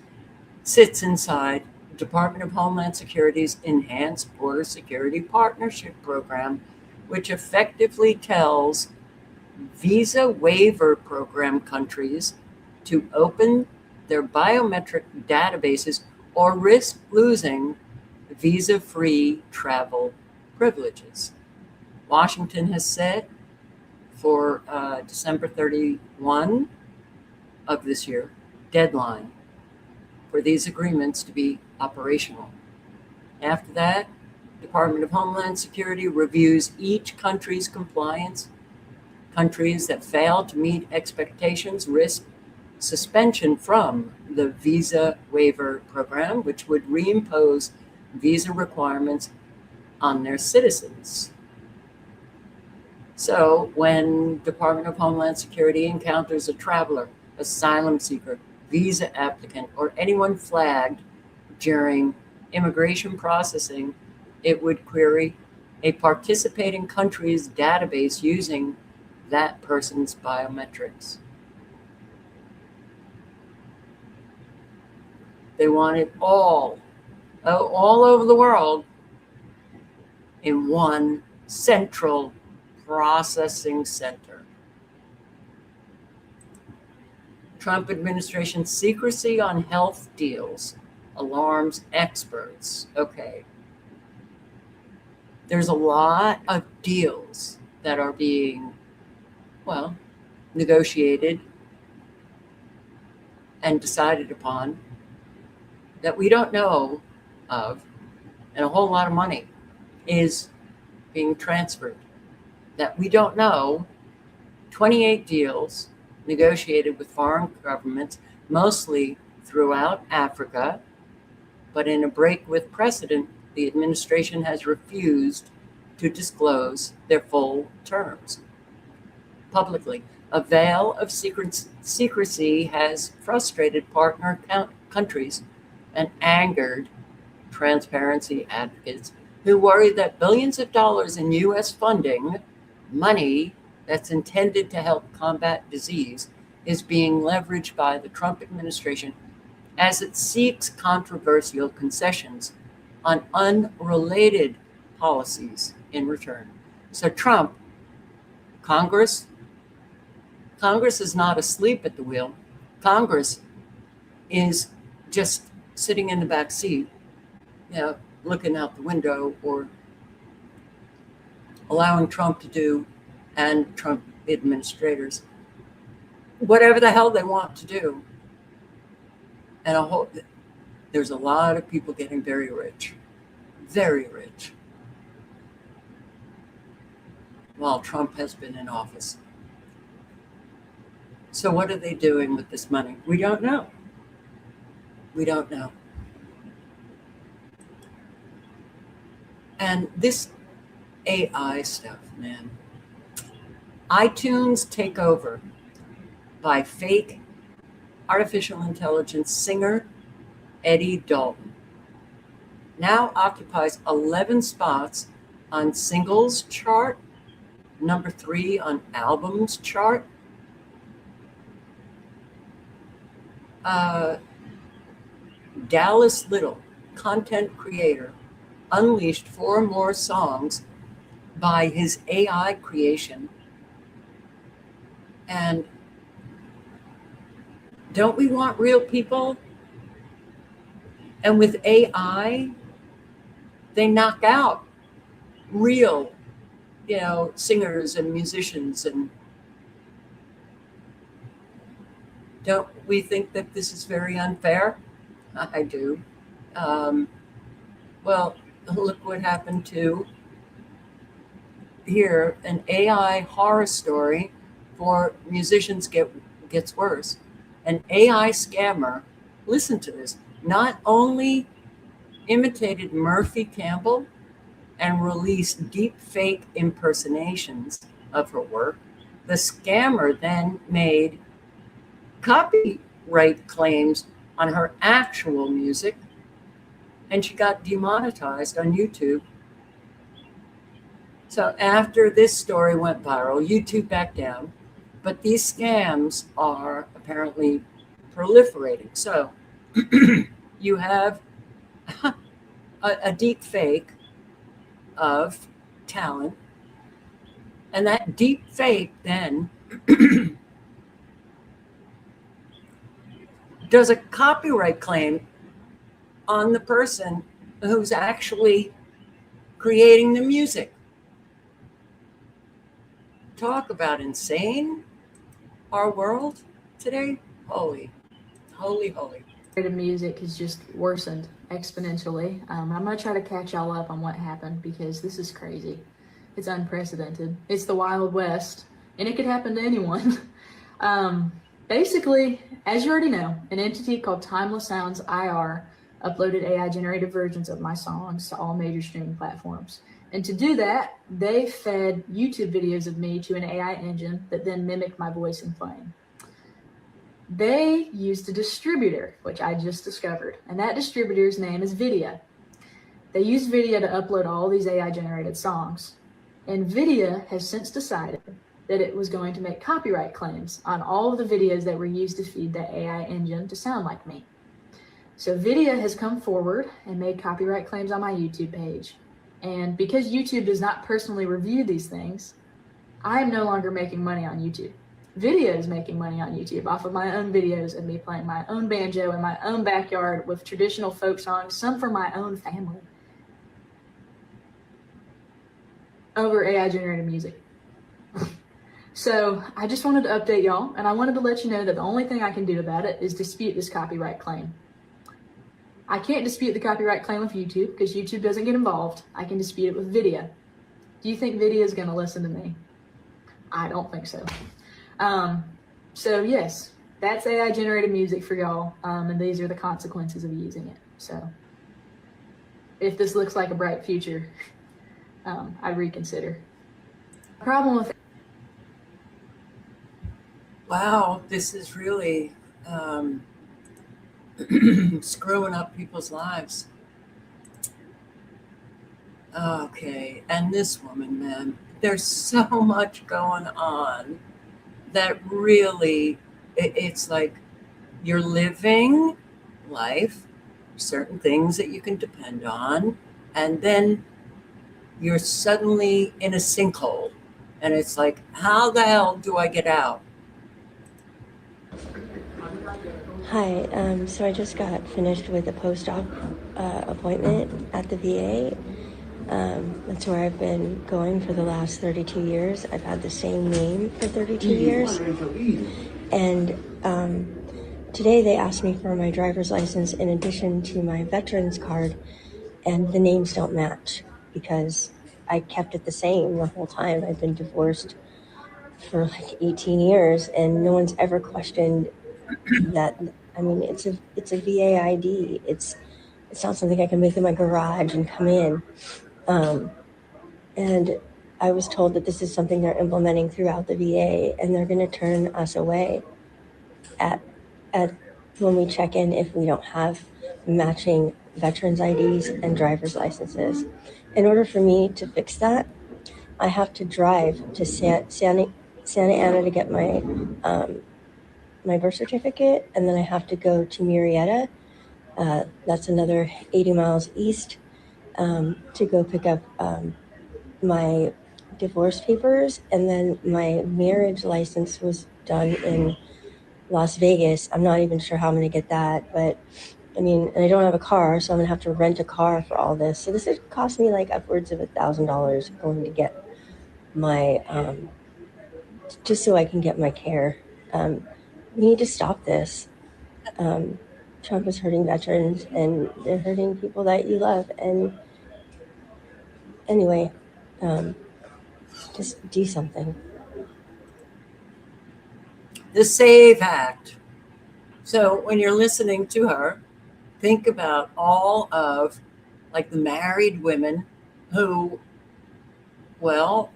inside the Department of Homeland Security's Enhanced Border Security Partnership Program, which effectively tells visa waiver program countries to open their biometric databases or risk losing visa-free travel privileges. Washington has set for December 31 of this year deadline for these agreements to be operational. After that, Department of Homeland Security reviews each country's compliance. Countries that fail to meet expectations risk suspension from the visa waiver program, which would reimpose visa requirements on their citizens. So when Department of Homeland Security encounters a traveler, asylum seeker, visa applicant, or anyone flagged during immigration processing, it would query a participating country's database using that person's biometrics. They want it all over the world in one central processing center. Trump administration secrecy on health deals alarms experts. Okay. There's a lot of deals that are being, negotiated and decided upon that we don't know of, and a whole lot of money is being transferred that we don't know. 28 deals negotiated with foreign governments, mostly throughout Africa, but in a break with precedent, the administration has refused to disclose their full terms publicly. A veil of secrecy has frustrated partner countries and angered transparency advocates who worry that billions of dollars in U.S. funding, money that's intended to help combat disease, is being leveraged by the Trump administration as it seeks controversial concessions on unrelated policies in return. So Trump, Congress is not asleep at the wheel. Congress is just sitting in the back seat, looking out the window or allowing Trump to do, and Trump administrators, whatever the hell they want to do. And there's a lot of people getting very rich, while Trump has been in office. So what are they doing with this money? We don't know. And this AI stuff, man. iTunes takeover by fake artificial intelligence singer Eddie Dalton now occupies 11 spots on singles chart, number 3 on albums chart. Dallas Little, content creator, unleashed 4 more songs by his AI creation. And don't we want real people? And with AI, they knock out real, singers and musicians. And don't we think that this is very unfair? I do. Well, look what happened to here, an AI horror story for musicians gets worse. An AI scammer, listen to this, not only imitated Murphy Campbell and released deep fake impersonations of her work, the scammer then made copyright claims on her actual music, and she got demonetized on YouTube. So after this story went viral, YouTube backed down, but these scams are apparently proliferating. So you have a deep fake of talent, and that deep fake then does a copyright claim on the person who's actually creating the music. Talk about insane, our world today. Holy. The music has just worsened exponentially. I'm going to try to catch y'all up on what happened because this is crazy. It's unprecedented. It's the Wild West, and it could happen to anyone. Basically, as you already know, an entity called Timeless Sounds IR uploaded AI-generated versions of my songs to all major streaming platforms. And to do that, they fed YouTube videos of me to an AI engine that then mimicked my voice and playing. They used a distributor, which I just discovered, and that distributor's name is Vydia. They used Vydia to upload all these AI-generated songs, and Vydia has since decided that it was going to make copyright claims on all of the videos that were used to feed the AI engine to sound like me. So Vydia has come forward and made copyright claims on my YouTube page. And because YouTube does not personally review these things, I am no longer making money on YouTube. Vydia is making money on YouTube off of my own videos of me playing my own banjo in my own backyard with traditional folk songs, some from my own family, over AI-generated music. So I just wanted to update y'all, and I wanted to let you know that the only thing I can do about it is dispute this copyright claim. I can't dispute the copyright claim with YouTube because YouTube doesn't get involved. I can dispute it with Vydia. Do you think Vydia is going to listen to me? I don't think so. So yes, that's AI-generated music for y'all, and these are the consequences of using it. So if this looks like a bright future, I'd reconsider. Problem with Wow, this is really screwing up people's lives. Okay, and this woman, man, there's so much going on that really, it's like you're living life, certain things that you can depend on, and then you're suddenly in a sinkhole. And it's like, how the hell do I get out? Hi, so I just got finished with a post-op appointment at the VA. That's where I've been going for the last 32 years. I've had the same name for 32 years. And today they asked me for my driver's license in addition to my veterans card, and the names don't match because I kept it the same the whole time. I've been divorced for like 18 years, and no one's ever questioned that. I mean, it's a VA ID. It's not something I can make in my garage and come in. And I was told that this is something they're implementing throughout the VA, and they're going to turn us away at when we check in if we don't have matching veterans IDs and driver's licenses. In order for me to fix that, I have to drive to Santa Ana to get my my birth certificate, and then I have to go to Murrieta. That's another 80 miles east to go pick up my divorce papers, and then my marriage license was done in Las Vegas. I'm not even sure how I'm going to get that, but I mean, and I don't have a car, so I'm going to have to rent a car for all this. So this would cost me like upwards of $1,000 going to get my just so I can get my care. We need to stop this. Trump is hurting veterans, and they're hurting people that you love. And anyway, just do something. The SAVE Act. So when you're listening to her, think about all of like the married women who, well,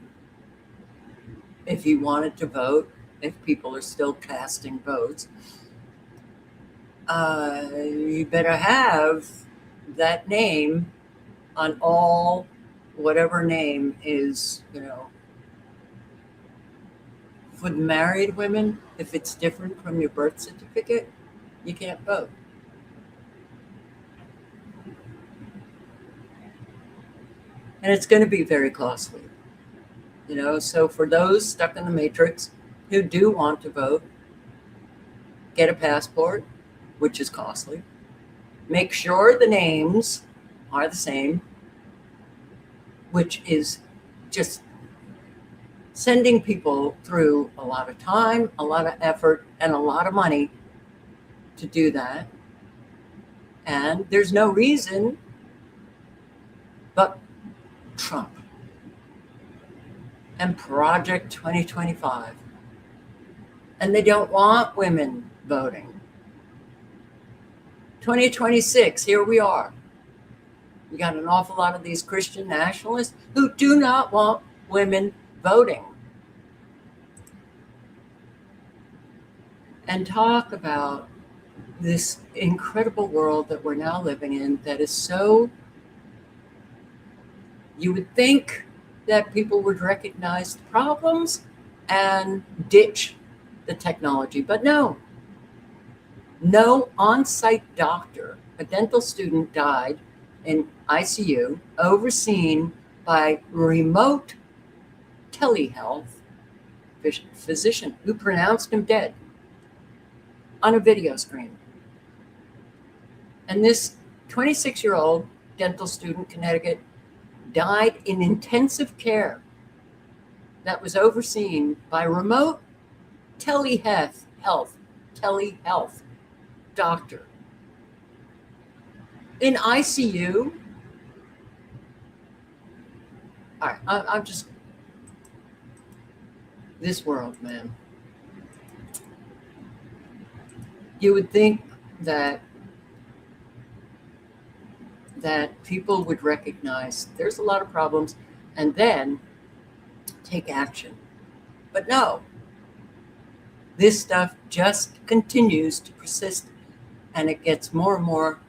if you wanted to vote, if people are still casting votes, you better have that name on all, whatever name is, for the married women. If it's different from your birth certificate, you can't vote. And it's going to be very costly. So for those stuck in the matrix who do want to vote, get a passport, which is costly. Make sure the names are the same, which is just sending people through a lot of time, a lot of effort, and a lot of money to do that. And there's no reason but Trump and Project 2025. And they don't want women voting. 2026, here we are. We got an awful lot of these Christian nationalists who do not want women voting. And talk about this incredible world that we're now living in that is so, you would think that people would recognize the problems and ditch the technology, but no on-site doctor. A dental student died in ICU, overseen by remote telehealth physician who pronounced him dead on a video screen. And this 26-year-old dental student, Connecticut, died in intensive care that was overseen by remote telehealth doctor in ICU. All right, I'm just, this world, man. You would think that people would recognize there's a lot of problems and then take action. But no, this stuff just continues to persist, and it gets more and more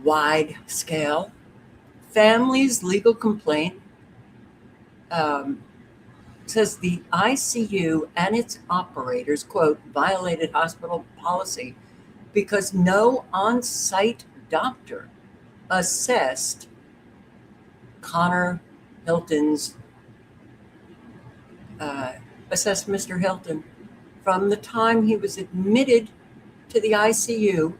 wide scale. Family's legal complaint says the ICU and its operators, quote, violated hospital policy because no on-site doctor assessed Connor Hilton's assessed Mr. Hilton from the time he was admitted to the ICU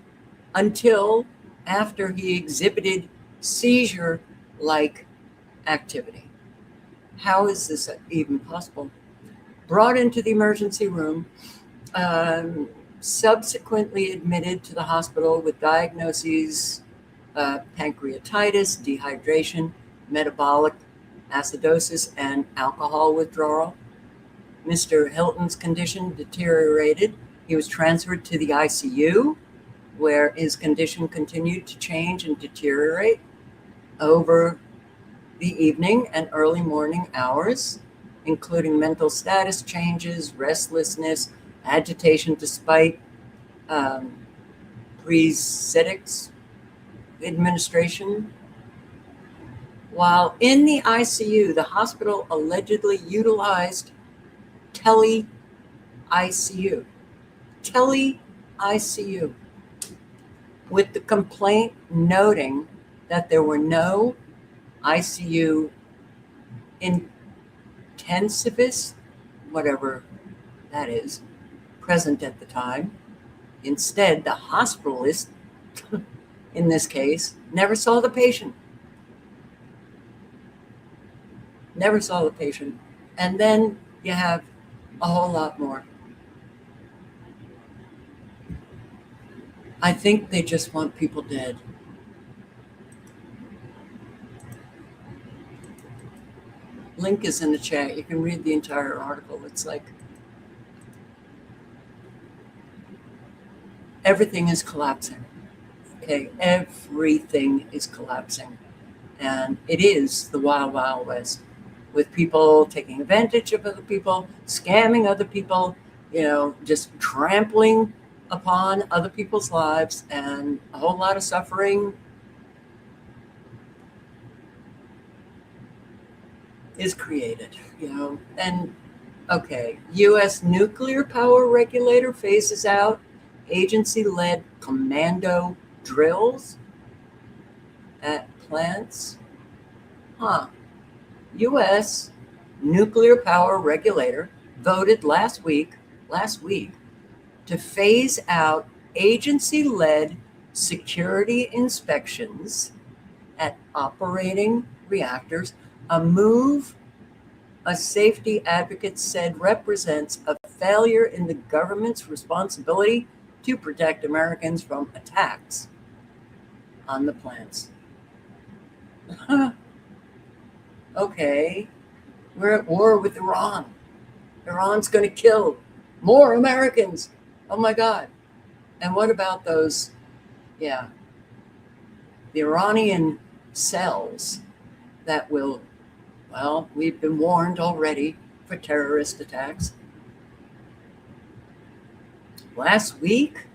until after he exhibited seizure-like activity. How is this even possible? Brought into the emergency room, subsequently admitted to the hospital with diagnoses pancreatitis, dehydration, metabolic acidosis, and alcohol withdrawal. Mr. Hilton's condition deteriorated. He was transferred to the ICU, where his condition continued to change and deteriorate over the evening and early morning hours, including mental status changes, restlessness, agitation despite presetics administration. While in the ICU, the hospital allegedly utilized tele-ICU, with the complaint noting that there were no ICU intensivists, whatever that is, present at the time. Instead, the hospitalist, in this case, never saw the patient. Never saw the patient. And then you have a whole lot more. I think they just want people dead. Link is in the chat. You can read the entire article. It's like everything is collapsing. Okay, everything is collapsing. And it is the wild, wild west, with people taking advantage of other people, scamming other people, just trampling upon other people's lives, and a whole lot of suffering is created, And okay, U.S. nuclear power regulator phases out agency-led commando drills at plants. U.S. nuclear power regulator voted last week to phase out agency-led security inspections at operating reactors, a move a safety advocate said represents a failure in the government's responsibility to protect Americans from attacks on the plants. Okay, we're at war with Iran. Iran's going to kill more Americans. Oh my God. And what about those, the Iranian cells that will, we've been warned already for terrorist attacks. Last week,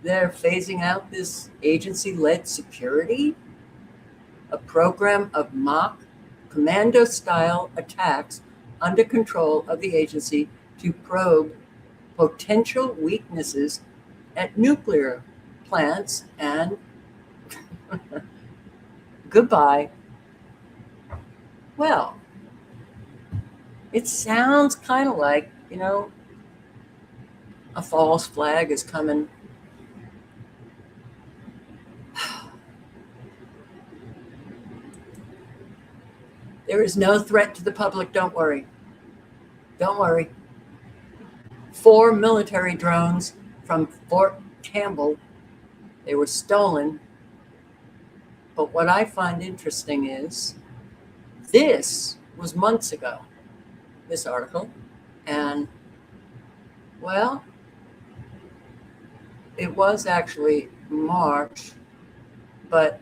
they're phasing out this agency-led security, a program of mock commando-style attacks under control of the agency to probe potential weaknesses at nuclear plants and goodbye. Well, it sounds kind of like, a false flag is coming. There is no threat to the public. Don't worry. Don't worry. 4 military drones from Fort Campbell, they were stolen. But what I find interesting is this was months ago, this article. And, it was actually March, but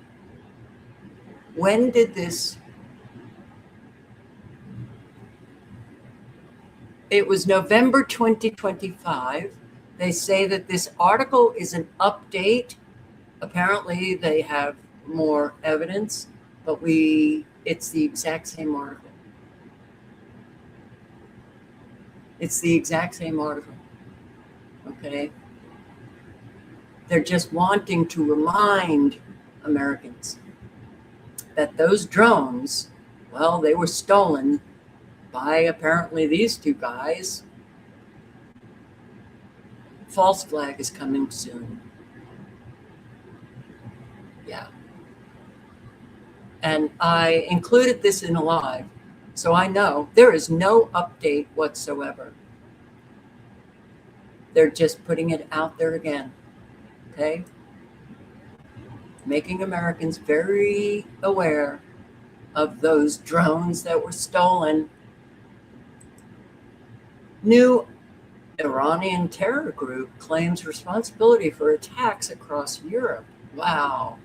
when did this? It was November 2025. They say that this article is an update. Apparently they have more evidence, but it's the exact same article. It's the exact same article. Okay. They're just wanting to remind Americans that those drones, well, they were stolen by apparently these two guys. False flag is coming soon. Yeah. And I included this in a live, so I know there is no update whatsoever. They're just putting it out there again, okay? Making Americans very aware of those drones that were stolen. New Iranian terror group claims responsibility for attacks across Europe. Wow.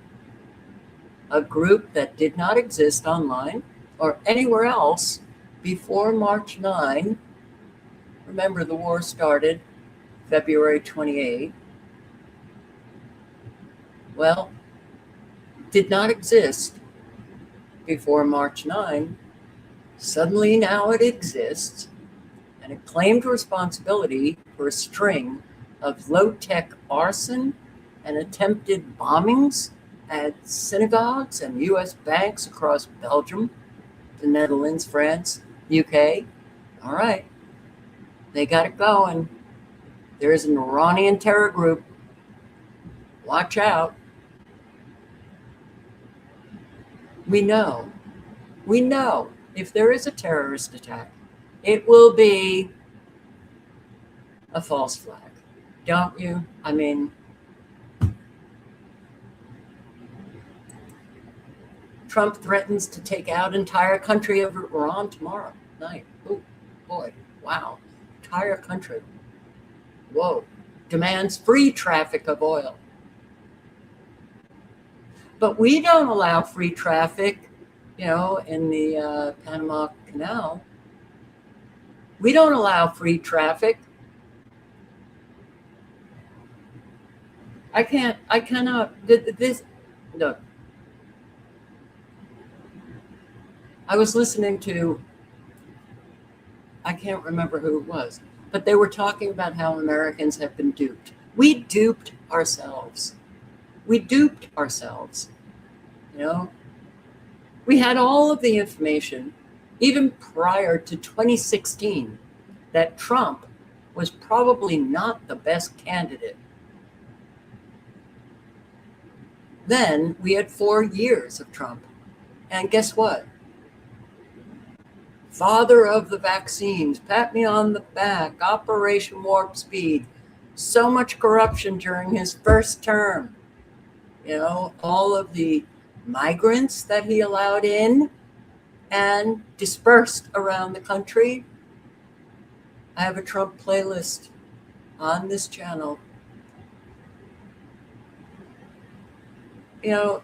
A group that did not exist online or anywhere else before March 9. Remember, the war started February 28. Well, did not exist before March 9. Suddenly now it exists, and it claimed responsibility for a string of low-tech arson and attempted bombings at synagogues and U.S. banks across Belgium, the Netherlands, France, UK. All right, they got it going. There is an Iranian terror group. Watch out. We know if there is a terrorist attack, it will be a false flag. Don't you? I mean, Trump threatens to take out entire country of Iran tomorrow night. Oh, boy. Wow. Entire country. Whoa. Demands free traffic of oil. But we don't allow free traffic, in the Panama Canal. We don't allow free traffic. I cannot, look. I was listening to, I can't remember who it was, but they were talking about how Americans have been duped. We duped ourselves. We had all of the information, even prior to 2016, that Trump was probably not the best candidate. Then we had 4 years of Trump. And guess what? Father of the vaccines, pat me on the back, Operation Warp Speed, so much corruption during his first term. All of the migrants that he allowed in and dispersed around the country. I have a Trump playlist on this channel. And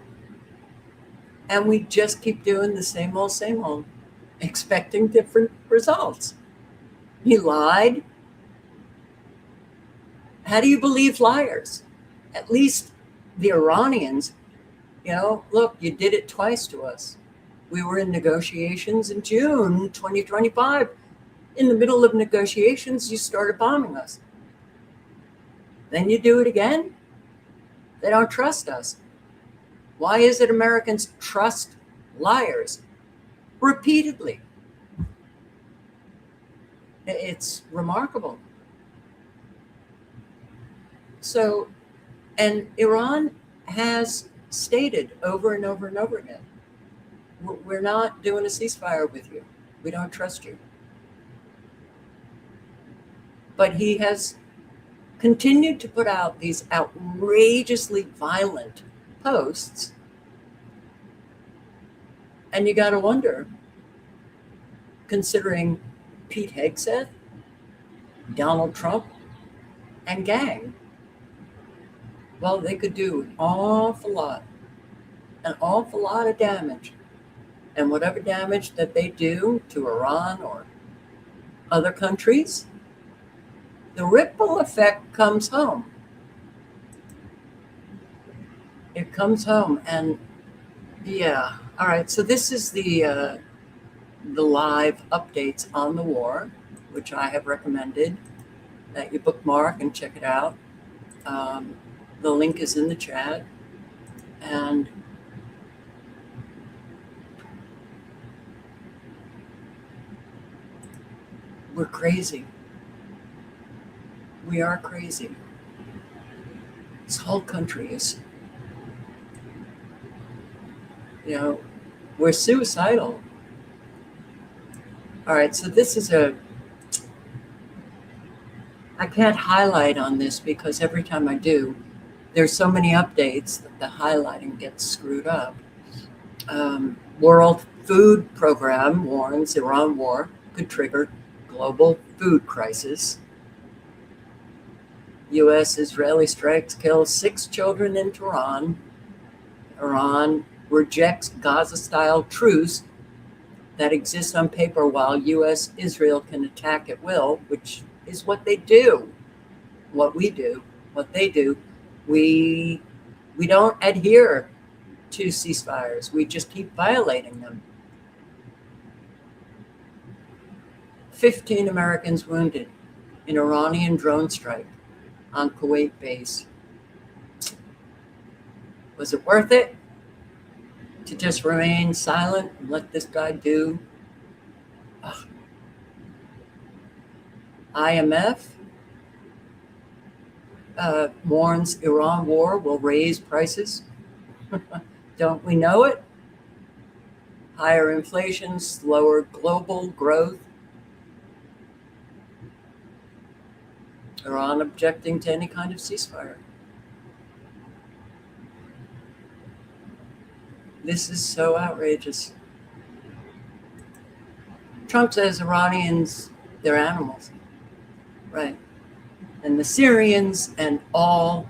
we just keep doing the same old, expecting different results. He lied. How do you believe liars? At least the Iranians, look, you did it twice to us. We were in negotiations in June 2025. In the middle of negotiations, you started bombing us. Then you do it again? They don't trust us. Why is it Americans trust liars repeatedly? It's remarkable. So, and Iran has stated over and over and over again, we're not doing a ceasefire with you. We don't trust you. But he has continued to put out these outrageously violent posts. And you got to wonder, considering Pete Hegseth, Donald Trump, and gang, well, they could do an awful lot of damage. And whatever damage that they do to Iran or other countries, the ripple effect comes home. It comes home. And yeah, all right. So this is the live updates on the war, which I have recommended that you bookmark and check it out. The link is in the chat. And We're crazy. We are crazy. This whole country is, we're suicidal. All right, so this is I can't highlight on this because every time I do, there's so many updates that the highlighting gets screwed up. World Food Program warns Iran war could trigger global food crisis. U.S.-Israeli strikes kill 6 children in Tehran. Iran rejects Gaza-style truce that exists on paper while U.S.-Israel can attack at will, which is what they do. What we do, what they do. We don't adhere to ceasefires. We just keep violating them. 15 Americans wounded in Iranian drone strike on Kuwait base. Was it worth it to just remain silent and let this guy do? Ugh. IMF warns Iran war will raise prices. Don't we know it? Higher inflation, slower global growth. Iran objecting to any kind of ceasefire. This is so outrageous. Trump says Iranians, they're animals. Right. And the Syrians and all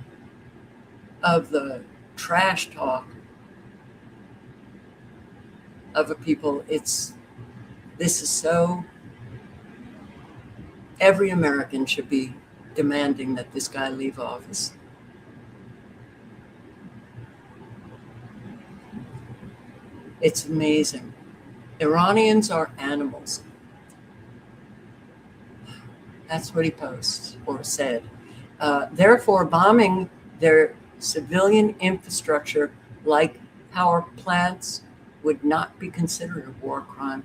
of the trash talk of a people, this is so, every American should be demanding that this guy leave office. It's amazing. Iranians are animals. That's what he posts or said. Therefore, bombing their civilian infrastructure like power plants would not be considered a war crime.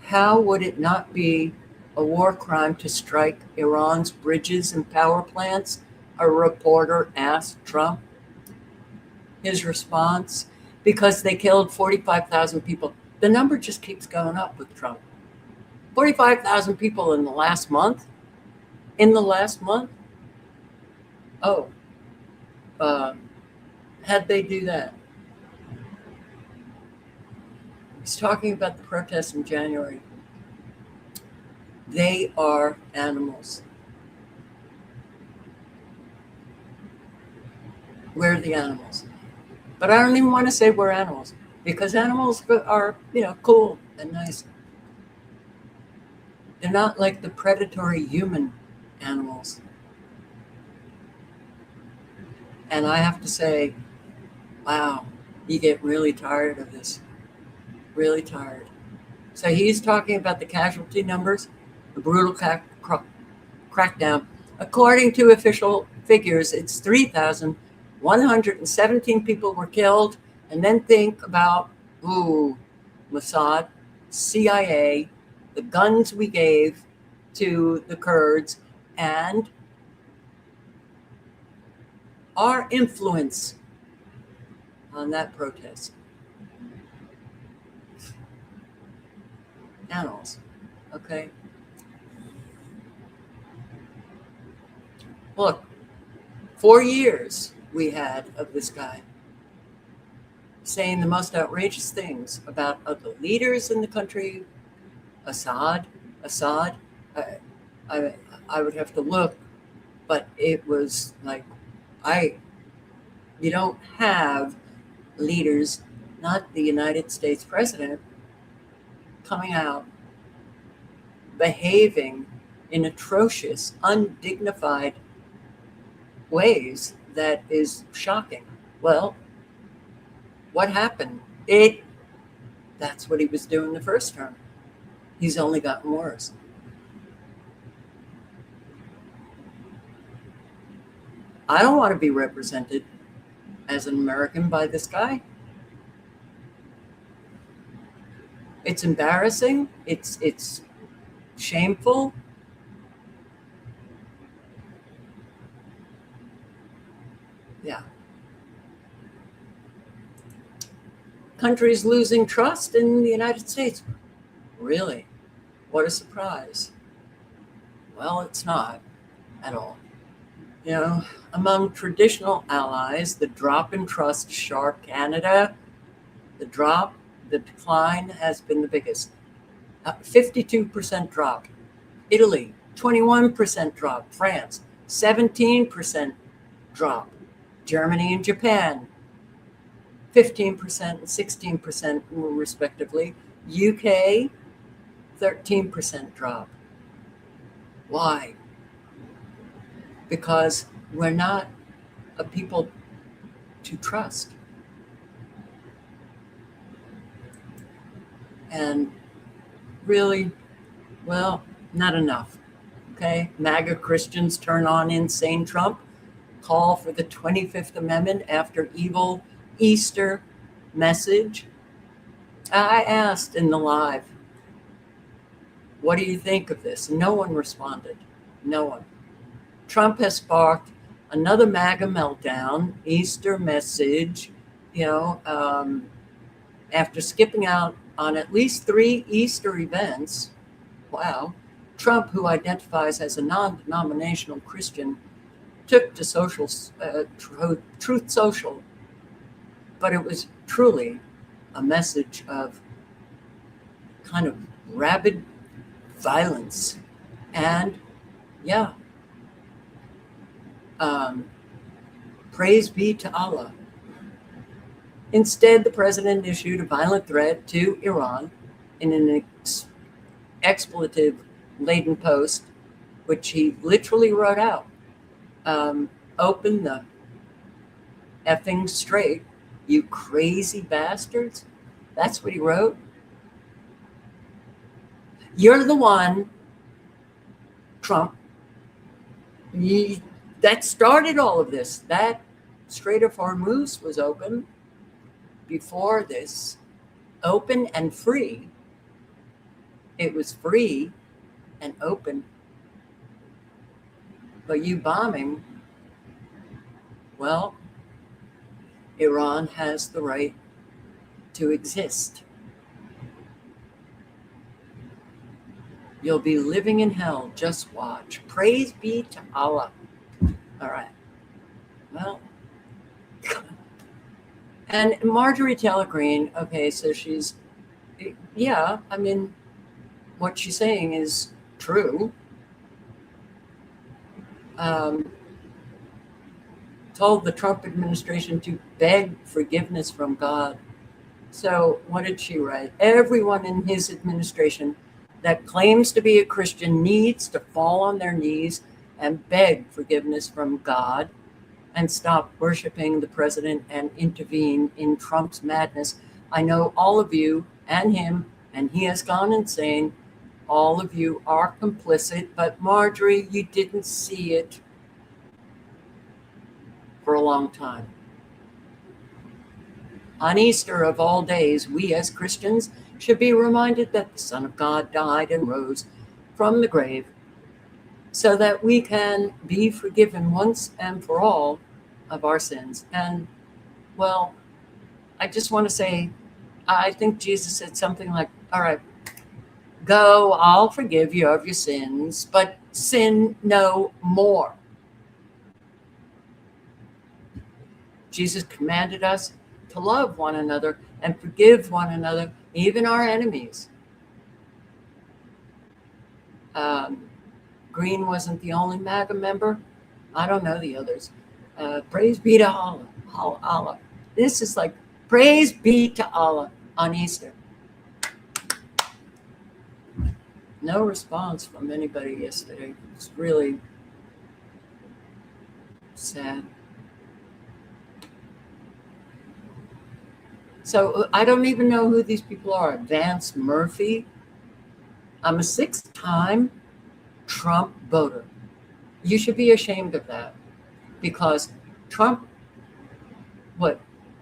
How would it not be a war crime to strike Iran's bridges and power plants? A reporter asked Trump. His response, because they killed 45,000 people. The number just keeps going up with Trump. 45,000 people in the last month? In the last month? Oh, how'd they do that? He's talking about the protests in January. They are animals. We're the animals. But I don't even want to say we're animals because animals are, cool and nice. They're not like the predatory human animals. And I have to say, wow, you get really tired of this. Really tired. So he's talking about the casualty numbers, the brutal crackdown. According to official figures, it's 3,117 people were killed. And then think about, Mossad, CIA, the guns we gave to the Kurds, and our influence on that protest. Animals, okay? Look, 4 years we had of this guy saying the most outrageous things about other leaders in the country. Assad. I would have to look, but it was like, you don't have leaders, not the United States president, coming out, behaving in atrocious, undignified ways that is shocking. Well, what happened? That's what he was doing the first term. He's only gotten worse. I don't want to be represented as an American by this guy. It's embarrassing. It's shameful. Yeah. Countries losing trust in the United States. Really? What a surprise. Well, it's not at all. You know, among traditional allies, the drop in trust sharp Canada, the decline has been the biggest. 52% drop. Italy, 21% drop. France, 17% drop. Germany and Japan, 15% and 16% respectively. UK, 13% drop. Why? Because we're not a people to trust. And really, well, not enough. Okay, MAGA Christians turn on insane Trump, call for the 25th Amendment after evil Easter message. I asked in the live, what do you think of this? No one responded. No one. Trump has sparked another MAGA meltdown, Easter message, after skipping out on at least 3 Easter events. Wow. Trump, who identifies as a non-denominational Christian, took to Truth Social, but it was truly a message of kind of rabid violence. And praise be to Allah. Instead, the president issued a violent threat to Iran in an expletive-laden post, which he literally wrote out. Open the effing straight, you crazy bastards. That's what he wrote. You're the one, Trump, that started all of this. That Strait of Hormuz was open before this, open and free. It was free and open. But you bombing, well, Iran has the right to exist. You'll be living in hell. Just watch. Praise be to Allah. All right. Well, and Marjorie Taylor Greene, okay, so she's, what she's saying is true. Told the Trump administration to beg forgiveness from God. So what did she write? Everyone in his administration that claims to be a Christian needs to fall on their knees and beg forgiveness from God and stop worshiping the president and intervene in Trump's madness. I know all of you and him, and he has gone insane. All of you are complicit, but Marjorie, you didn't see it for a long time. On Easter of all days, we as Christians should be reminded that the Son of God died and rose from the grave so that we can be forgiven once and for all of our sins. And, well, I just want to say, I think Jesus said something like, all right, go, I'll forgive you of your sins, but sin no more. Jesus commanded us to love one another and forgive one another, even our enemies. Green wasn't the only MAGA member. I don't know the others. Praise be to Allah. Allah. This is like praise be to Allah on Easter. No response from anybody yesterday. It's really sad. So I don't even know who these people are. Vance Murphy. I'm a 6-time Trump voter. You should be ashamed of that, because Trump, what,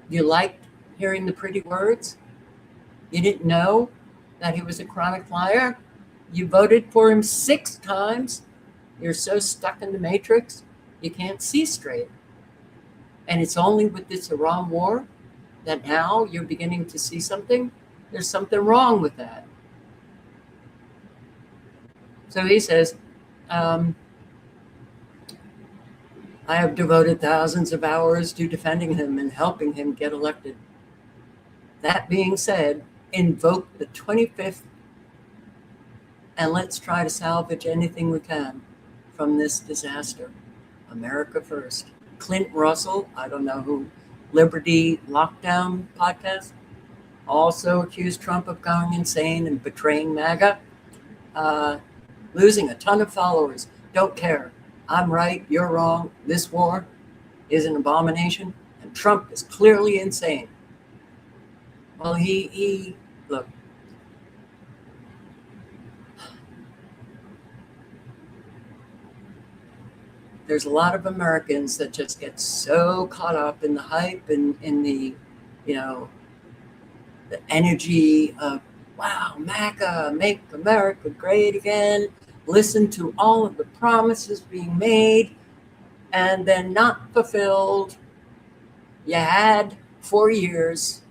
you liked hearing the pretty words? You didn't know that he was a chronic liar. You voted for him 6 times. You're so stuck in the matrix, you can't see straight. And it's only with this Iran war that now you're beginning to see something. There's something wrong with that. So he says, I have devoted thousands of hours to defending him and helping him get elected. That being said, invoke the 25th and let's try to salvage anything we can from this disaster. America first. Clint Russell, I don't know who, Liberty Lockdown podcast, also accused Trump of going insane and betraying MAGA, losing a ton of followers. Don't care. I'm right, you're wrong. This war is an abomination, and Trump is clearly insane. Well, he look, there's a lot of Americans that just get so caught up in the hype and in the, the energy of, wow, MAGA, make America great again. Listen to all of the promises being made and then not fulfilled. You had 4 years.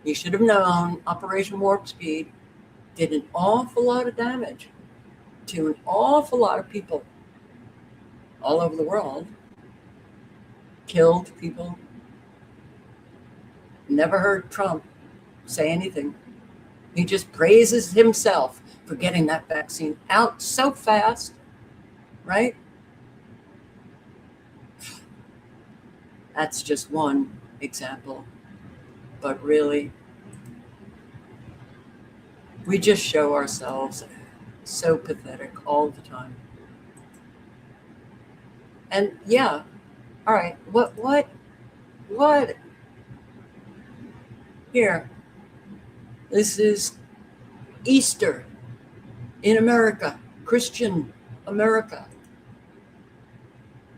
You should have known Operation Warp Speed did an awful lot of damage to an awful lot of people all over the world, killed people. Never heard Trump say anything. He just praises himself for getting that vaccine out so fast, right? That's just one example. But really, we just show ourselves so pathetic all the time. And yeah, all right, what? Here, this is Easter in America, Christian America,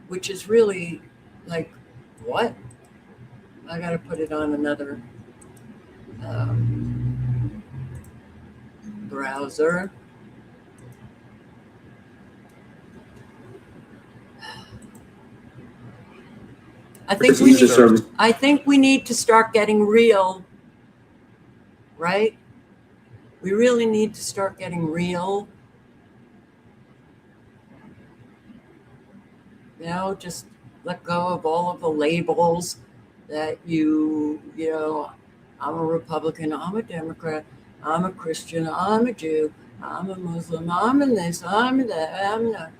which is really like, what? I got to put it on another browser. I think we need to start getting real, right? We really need to start getting real. Just let go of all of the labels that I'm a Republican, I'm a Democrat, I'm a Christian, I'm a Jew, I'm a Muslim, I'm in this, I'm in that, I'm that.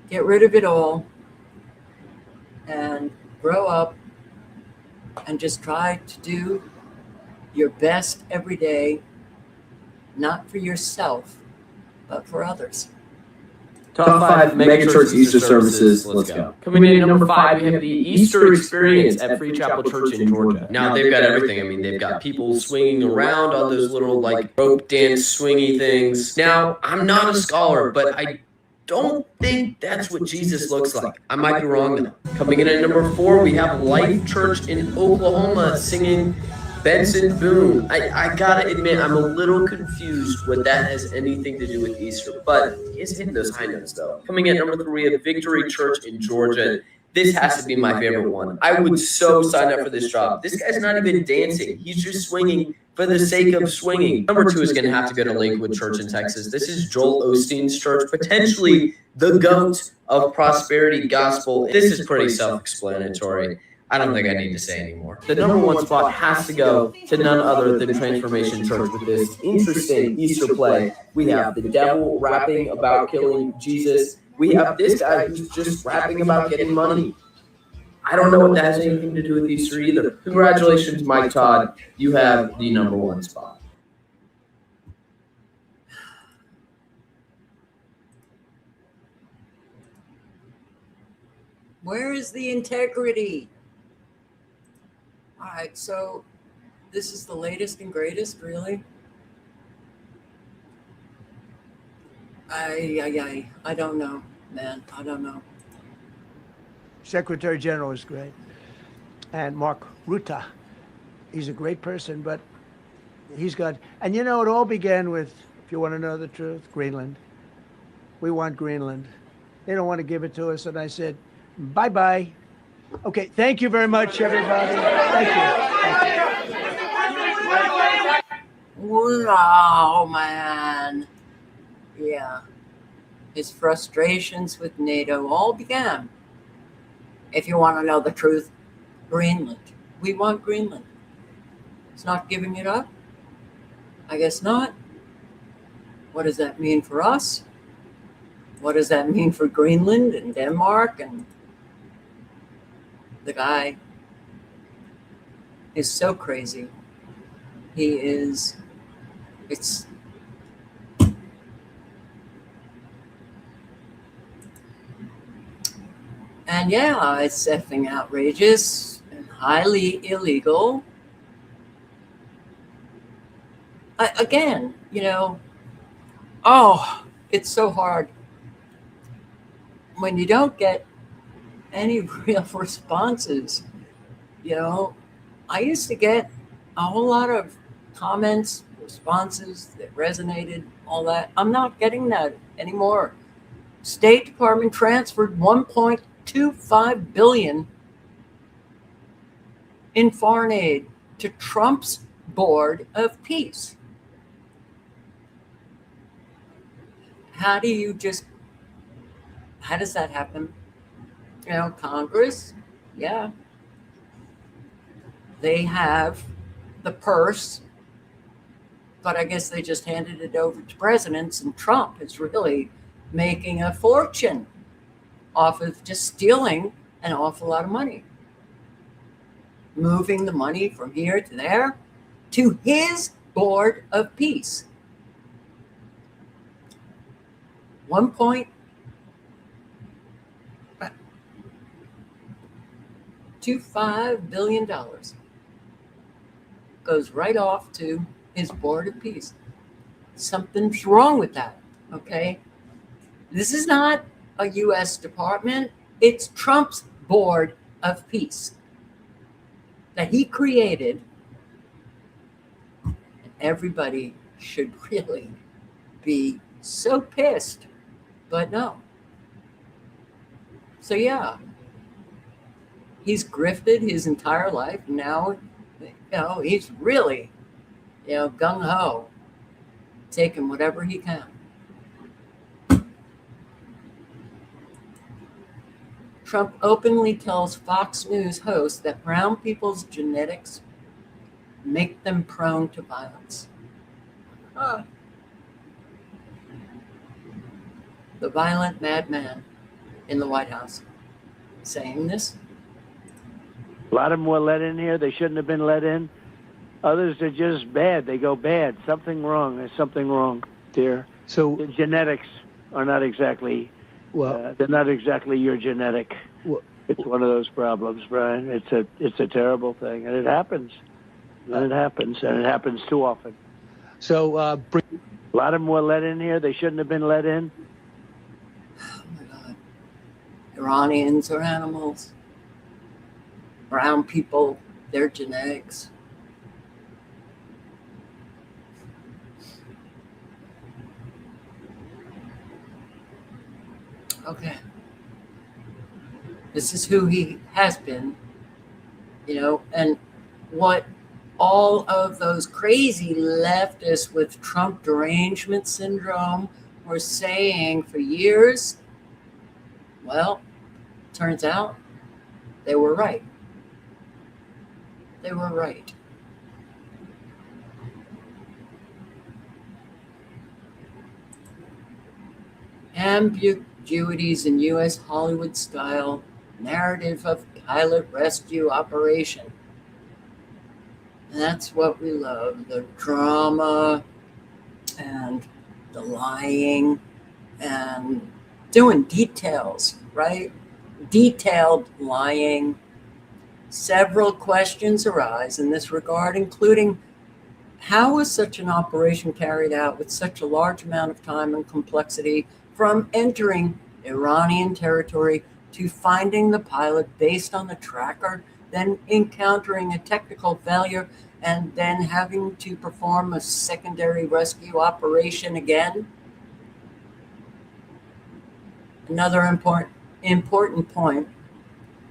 Get rid of it all and grow up and just try to do your best every day, not for yourself, but for others. Top 5 megachurch Easter services. Let's go. Coming in at number 5, we have the Easter Experience at Free Chapel Church in Georgia. Now, they've got everything. I mean, they've got people swinging around on those little, rope dance swingy things. Now, I'm not a scholar, but I don't think that's what Jesus looks like. I might be wrong, though. Coming in at number 4, we have Life Church in Oklahoma singing Benson Boone. I gotta admit, I'm a little confused what that has anything to do with Easter, but he's hitting those high notes, though. Coming in at number 3, we have Victory Church in Georgia. This has to be my favorite one. I would so sign up for this job. This guy's not even dancing. He's just swinging for the sake of swinging. Number 2 is going to have to go to Lakewood Church in Texas. This is Joel Osteen's church, potentially the GOAT of prosperity gospel. This is pretty self-explanatory. I don't think I need to say anymore. The number 1 spot has to go to none other than Transformation Church with this interesting Easter play. We have the devil rapping about killing Jesus. We have this guy who's just rapping about getting money. I don't know what that has anything to do with Easter either. Congratulations, Mike Todd. You have the number 1 spot. Where is the integrity? All right, so this is the latest and greatest, really? I don't know, man. I don't know. Secretary General is great. and Mark Rutte. He's a great person, but he's got, and you know, it all began with, if you want to know the truth, Greenland. We want Greenland. They don't want to give it to us. And I said, bye-bye. Okay, thank you very much, everybody. Thank you. Wow, man. Yeah. His frustrations with NATO all began, if you want to know the truth, Greenland. We want Greenland. It's not giving it up? I guess not. What does that mean for us? What does that mean for Greenland and Denmark? And the guy is so crazy. He is, it's, and yeah, it's effing outrageous and highly illegal. Again, you know, oh, it's so hard when you don't get any real responses. You know, I used to get a whole lot of comments, responses that resonated, all that. I'm not getting that anymore. State Department transferred $1.25 billion in foreign aid to Trump's Board of Peace. How does that happen? You know, Congress, yeah. They have the purse, but I guess they just handed it over to presidents, and Trump is really making a fortune off of just stealing an awful lot of money. Moving the money from here to there to his Board of Peace. $1.25 billion goes right off to his Board of Peace. Something's wrong with that, okay? This is not a U.S. department. It's Trump's Board of Peace that he created. Everybody should really be so pissed, but no. So yeah, he's grifted his entire life. Now, you know, he's really, you know, gung-ho, taking whatever he can. Trump openly tells Fox News host that brown people's genetics make them prone to violence. The violent madman in the White House saying this. A lot of them were let in here. They shouldn't have been let in. Others are just bad. They go bad. Something wrong. There's something wrong, dear. So the genetics are not exactly, they're not exactly your genetic. It's one of those problems, Brian. It's a terrible thing, and it happens. And it happens too often. So a lot of them were let in here. They shouldn't have been let in. Oh my God. Iranians are animals. Brown people, their genetics. Okay. This is who he has been, you know, and what all of those crazy leftists with Trump derangement syndrome were saying for years, well, turns out they were right. They were right. Ambiguities in U.S. Hollywood style narrative of pilot rescue operation. And that's what we love, the drama and the lying and doing details, right? Detailed lying. Several questions arise in this regard, including how was such an operation carried out with such a large amount of time and complexity, from entering Iranian territory to finding the pilot based on the tracker then encountering a technical failure, and then having to perform a secondary rescue operation again. Another important point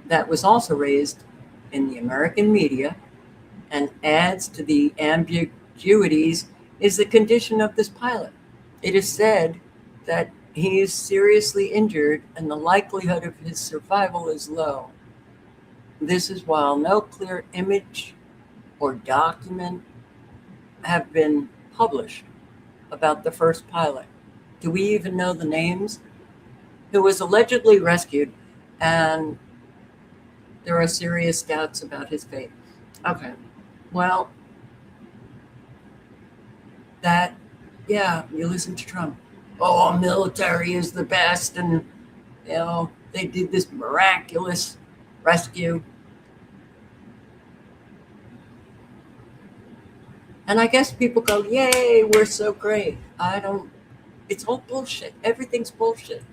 that was also raised in the American media and adds to the ambiguities is the condition of this pilot. It is said that he is seriously injured and the likelihood of his survival is low. This is while no clear image or document have been published about the first pilot. Do we even know the names? Who was allegedly rescued, and there are serious doubts about his fate. Okay, well, you listen to Trump. Oh, military is the best, and they did this miraculous rescue. And I guess people go, yay, we're so great. It's all bullshit. Everything's bullshit.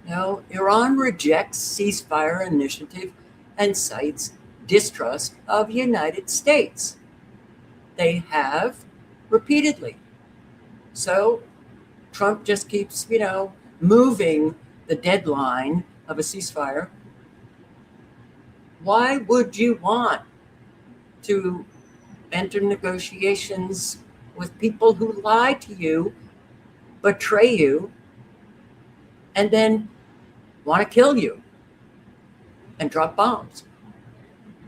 Iran rejects ceasefire initiative and cites distrust of United States. They have repeatedly. So Trump just keeps, moving the deadline of a ceasefire. Why would you want to enter negotiations with people who lie to you, betray you, and then want to kill you and drop bombs?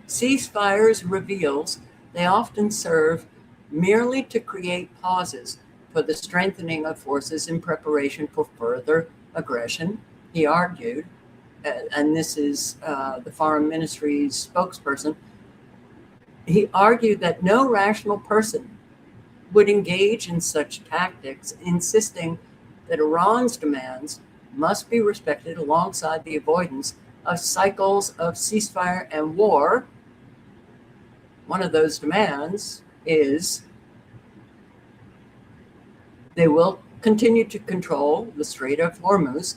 Ceasefires reveals they often serve merely to create pauses for the strengthening of forces in preparation for further aggression, he argued, and this is the Foreign Ministry's spokesperson. He argued that no rational person would engage in such tactics, insisting that Iran's demands must be respected alongside the avoidance of cycles of ceasefire and war. One of those demands is they will continue to control the Strait of Hormuz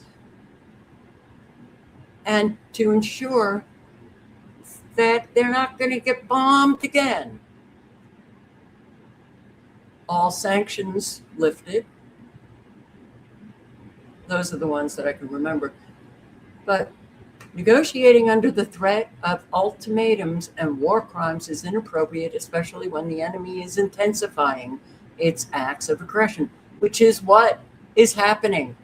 and to ensure that they're not going to get bombed again. All sanctions lifted. Those are the ones that I can remember. But negotiating under the threat of ultimatums and war crimes is inappropriate, especially when the enemy is intensifying its acts of aggression, which is what is happening.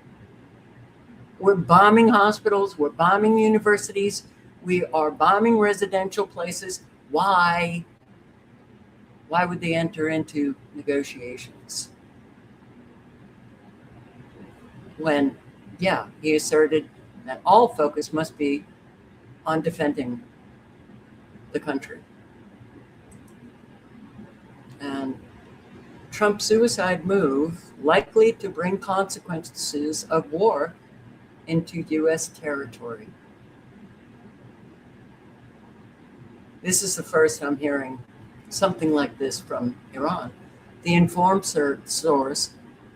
We're bombing hospitals, we're bombing universities, we are bombing residential places. Why? Why would they enter into negotiations? When, he asserted that all focus must be on defending the country. And Trump's suicide move likely to bring consequences of war into U.S. territory. This is the first I'm hearing something like this from Iran. The informed source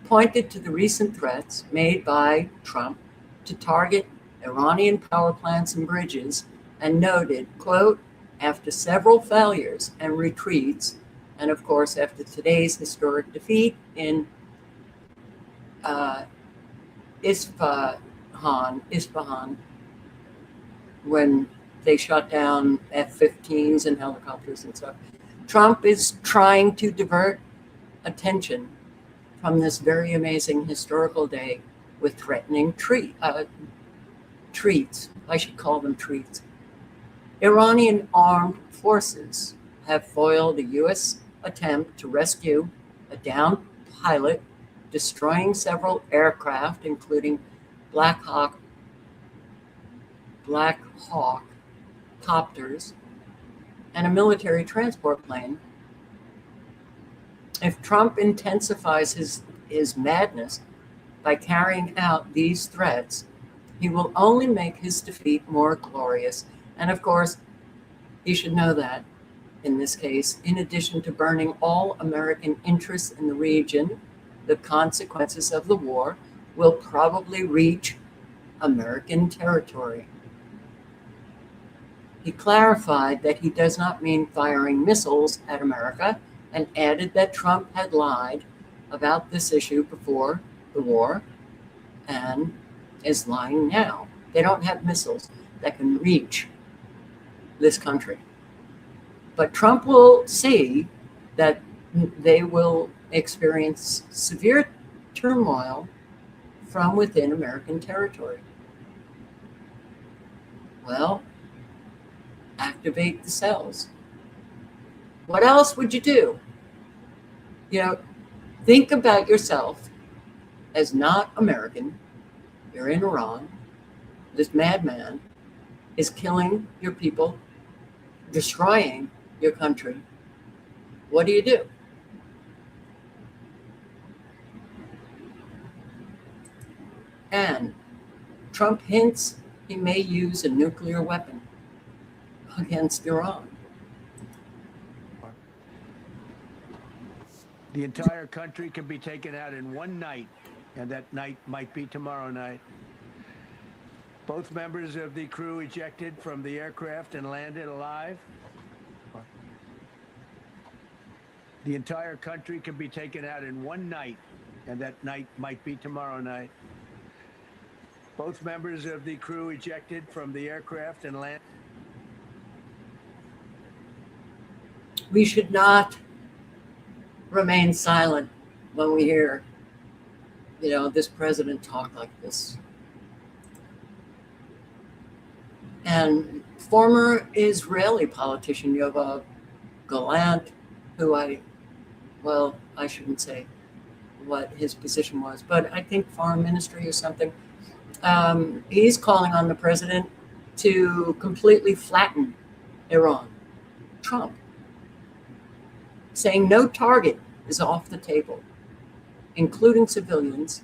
pointed to the recent threats made by Trump to target Iranian power plants and bridges and noted, quote, after several failures and retreats, and of course after today's historic defeat in Isfahan, when they shot down F-15s and helicopters and stuff, Trump is trying to divert attention from this very amazing historical day with threatening treats. I should call them treats. Iranian armed forces have foiled a U.S. attempt to rescue a downed pilot, destroying several aircraft, including Black Hawk copters, and a military transport plane. If Trump intensifies his madness by carrying out these threats, he will only make his defeat more glorious. And of course, he should know that in this case, in addition to burning all American interests in the region, the consequences of the war will probably reach American territory. He clarified that he does not mean firing missiles at America and added that Trump had lied about this issue before the war and is lying now. They don't have missiles that can reach this country. But Trump will see that they will experience severe turmoil from within American territory. Well, activate the cells. What else would you do? Think about yourself as not American. You're in Iran. This madman is killing your people, destroying your country. What do? And Trump hints he may use a nuclear weapon against Iran. The entire country can be taken out in one night, and that night might be tomorrow night. Both members of the crew ejected from the aircraft and landed alive. The entire country can be taken out in one night, and that night might be tomorrow night. Both members of the crew ejected from the aircraft and landed. We should not remain silent when we hear, this president talk like this. And former Israeli politician Yoav Gallant, who I shouldn't say what his position was, but I think foreign ministry or something. He's calling on the president to completely flatten Iran. Trump saying no target is off the table, including civilians.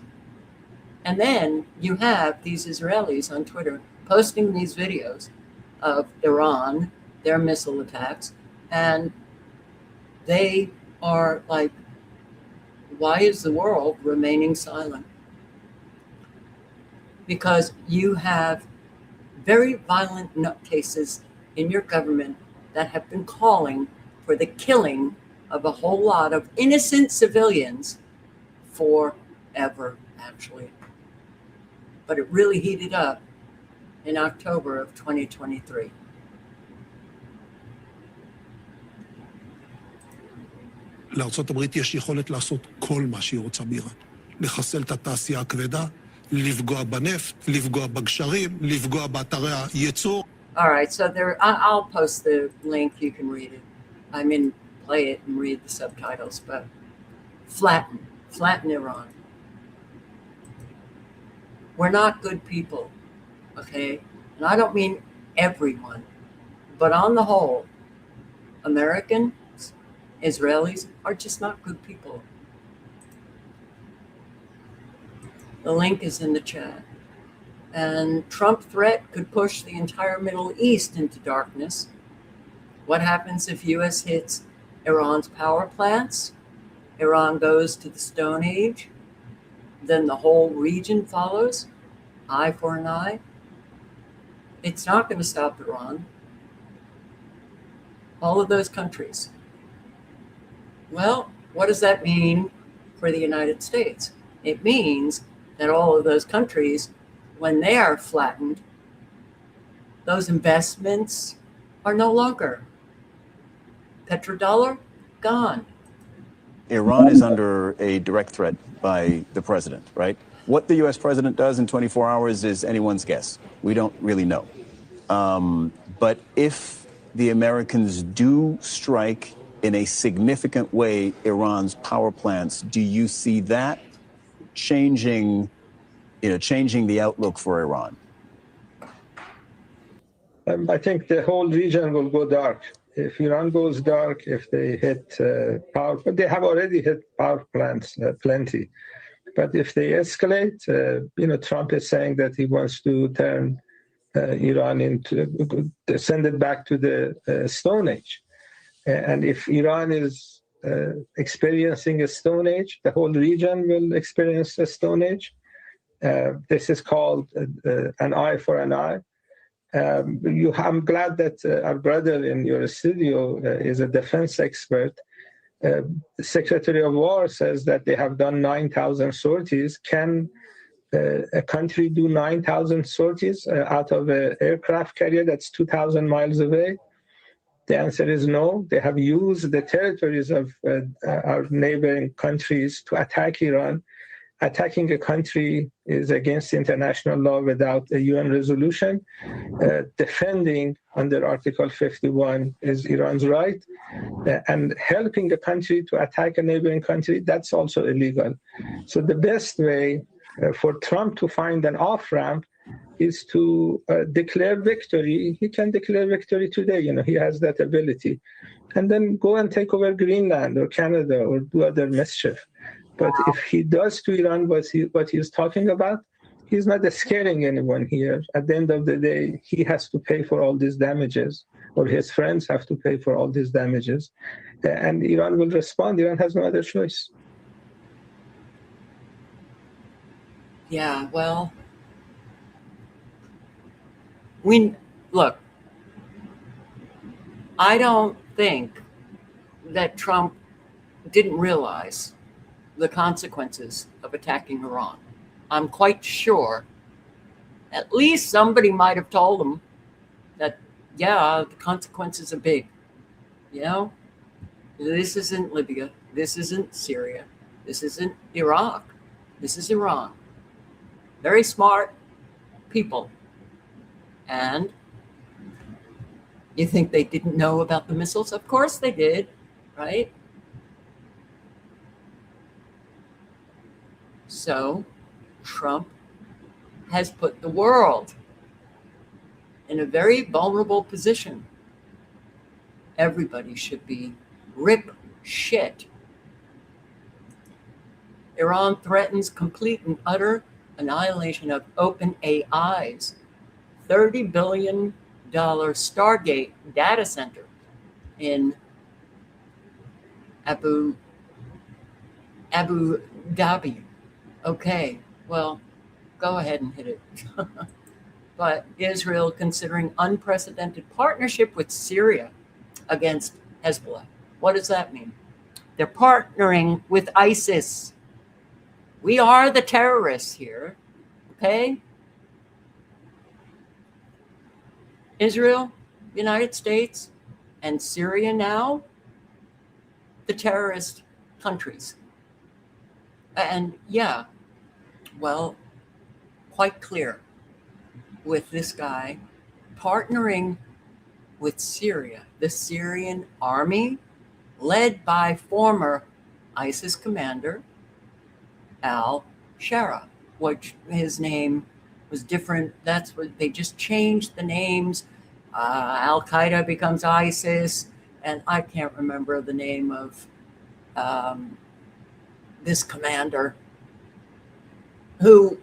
And then you have these Israelis on Twitter posting these videos of Iran, their missile attacks, and they are like, why is the world remaining silent? Because you have very violent nutcases in your government that have been calling for the killing of a whole lot of innocent civilians forever, actually. But it really heated up in October of 2023. לארצות הברית יש יכולת לעשות כל מה שהיא רוצה באיראן. לחסל את התעשייה הכבדה, לפגוע בנפט, לפגוע בגשרים, לפגוע באתרי הייצור. All right, so I'll post the link, you can read it. Play it and read the subtitles, but flatten Iran. We're not good people, okay? And I don't mean everyone, but on the whole, Americans, Israelis are just not good people. The link is in the chat. And Trump threat could push the entire Middle East into darkness. What happens if U.S. hits Iran's power plants? Iran goes to the Stone Age. Then the whole region follows. Eye for an eye. It's not going to stop Iran. All of those countries. Well, what does that mean for the United States? It means that all of those countries, when they are flattened, those investments are no longer. Petrodollar, gone. Iran is under a direct threat by the president, right? What the U.S. president does in 24 hours is anyone's guess. We don't really know. But if the Americans do strike in a significant way Iran's power plants, do you see that changing the outlook for Iran? I think the whole region will go dark. If Iran goes dark, if they hit power, but they have already hit power plants plenty. But if they escalate, Trump is saying that he wants to turn Iran send it back to the Stone Age. And if Iran is experiencing a Stone Age, the whole region will experience a Stone Age. This is called an eye for an eye. I'm glad that our brother in your studio is a defense expert. The Secretary of War says that they have done 9,000 sorties. Can a country do 9,000 sorties out of an aircraft carrier that's 2,000 miles away? The answer is no. They have used the territories of our neighboring countries to attack Iran. Attacking a country is against international law without a UN resolution. Defending under Article 51 is Iran's right. And helping a country to attack a neighboring country, that's also illegal. So the best way for Trump to find an off-ramp is to declare victory. He can declare victory today. He has that ability. And then go and take over Greenland or Canada or do other mischief. But if he does to Iran what he's talking about, he's not scaring anyone here. At the end of the day, he has to pay for all these damages, or his friends have to pay for all these damages. And Iran will respond. Iran has no other choice. Yeah, well, look, I don't think that Trump didn't realize the consequences of attacking Iran. I'm quite sure at least somebody might have told him that, yeah, the consequences are big. This isn't Libya. This isn't Syria. This isn't Iraq. This is Iran. Very smart people. And you think they didn't know about the missiles? Of course they did, right? So Trump has put the world in a very vulnerable position. Everybody should be rip shit. Iran threatens complete and utter annihilation of OpenAI's $30 billion Stargate data center in Abu Dhabi. Okay, well, go ahead and hit it. But Israel considering unprecedented partnership with Syria against Hezbollah. What does that mean? They're partnering with ISIS. We are the terrorists here, okay? Israel, United States, and Syria now, the terrorist countries. And yeah, well, quite clear with this guy partnering with Syria, the Syrian army led by former ISIS commander al-Shara, which his name was different. That's what they just changed the names. Al-Qaeda becomes ISIS, and I can't remember the name of this commander who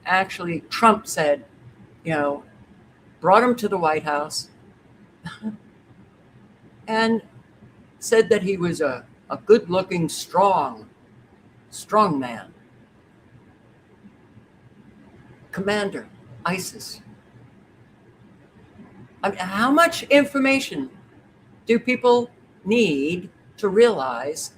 actually Trump said, brought him to the White House and said that he was a good-looking, strong man. Commander, ISIS. I mean, how much information do people need to realize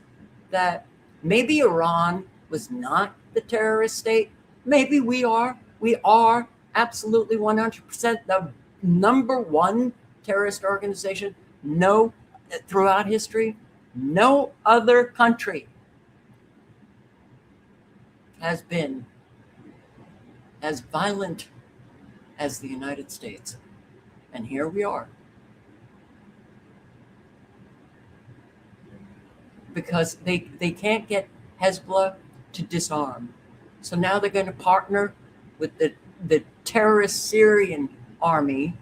that maybe Iran was not the terrorist state? Maybe we are. We are absolutely 100% the number one terrorist organization. No, throughout history, no other country has been as violent as the United States. And here we are. Because they can't get Hezbollah to disarm. So now they're going to partner with the terrorist Syrian army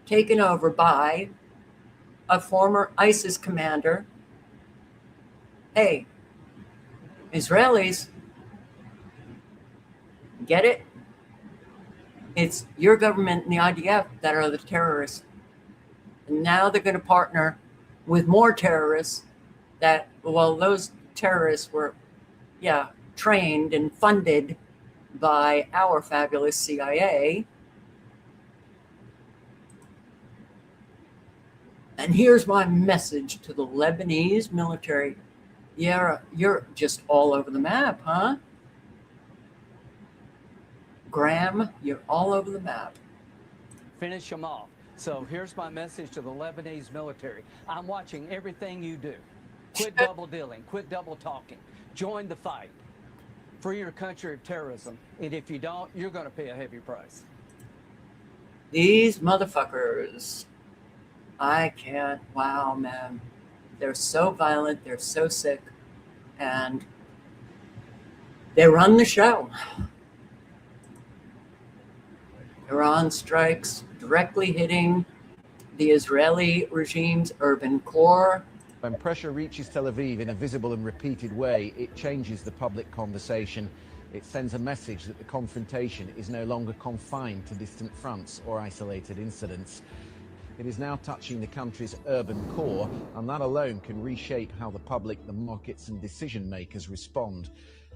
taken over by a former ISIS commander. Hey, Israelis, get it? It's your government and the IDF that are the terrorists. And now they're going to partner with more terrorists that, well, those terrorists were, trained and funded by our fabulous CIA. And here's my message to the Lebanese military. Yeah, you're just all over the map, huh? Graham, you're all over the map. Finish them off. So here's my message to the Lebanese military. I'm watching everything you do. Quit double dealing. Quit double talking. Join the fight. Free your country of terrorism. And if you don't, you're going to pay a heavy price. These motherfuckers, I can't. Wow, man. They're so violent. They're so sick. And they run the show. Iran strikes directly hitting the Israeli regime's urban core. When pressure reaches Tel Aviv in a visible and repeated way, it changes the public conversation. It sends a message that the confrontation is no longer confined to distant fronts or isolated incidents. It is now touching the country's urban core, and that alone can reshape how the public, the markets, and decision makers respond.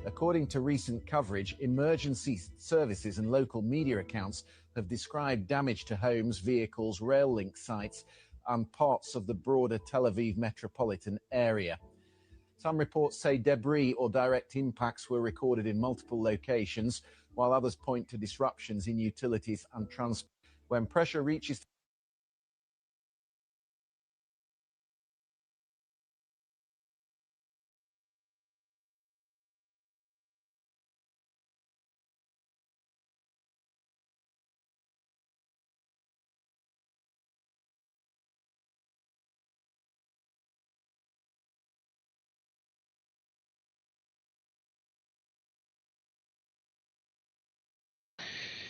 According to recent coverage, emergency services and local media accounts have described damage to homes, vehicles, rail link sites, and parts of the broader Tel Aviv metropolitan area. Some reports say debris or direct impacts were recorded in multiple locations, while others point to disruptions in utilities and transport. When pressure reaches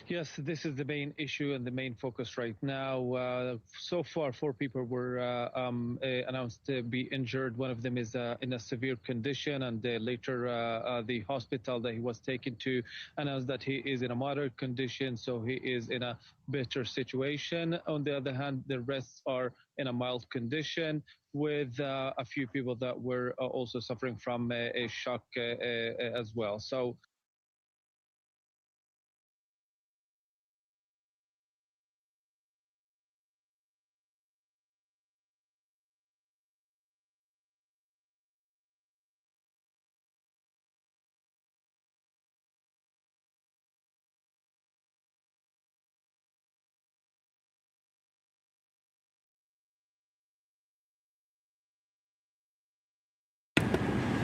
Yes, this is the main issue and the main focus right now. So far, 4 people were announced to be injured. One of them is in a severe condition, and later the hospital that he was taken to announced that he is in a moderate condition, so he is in a better situation. On the other hand, the rest are in a mild condition, with a few people that were also suffering from a shock as well. So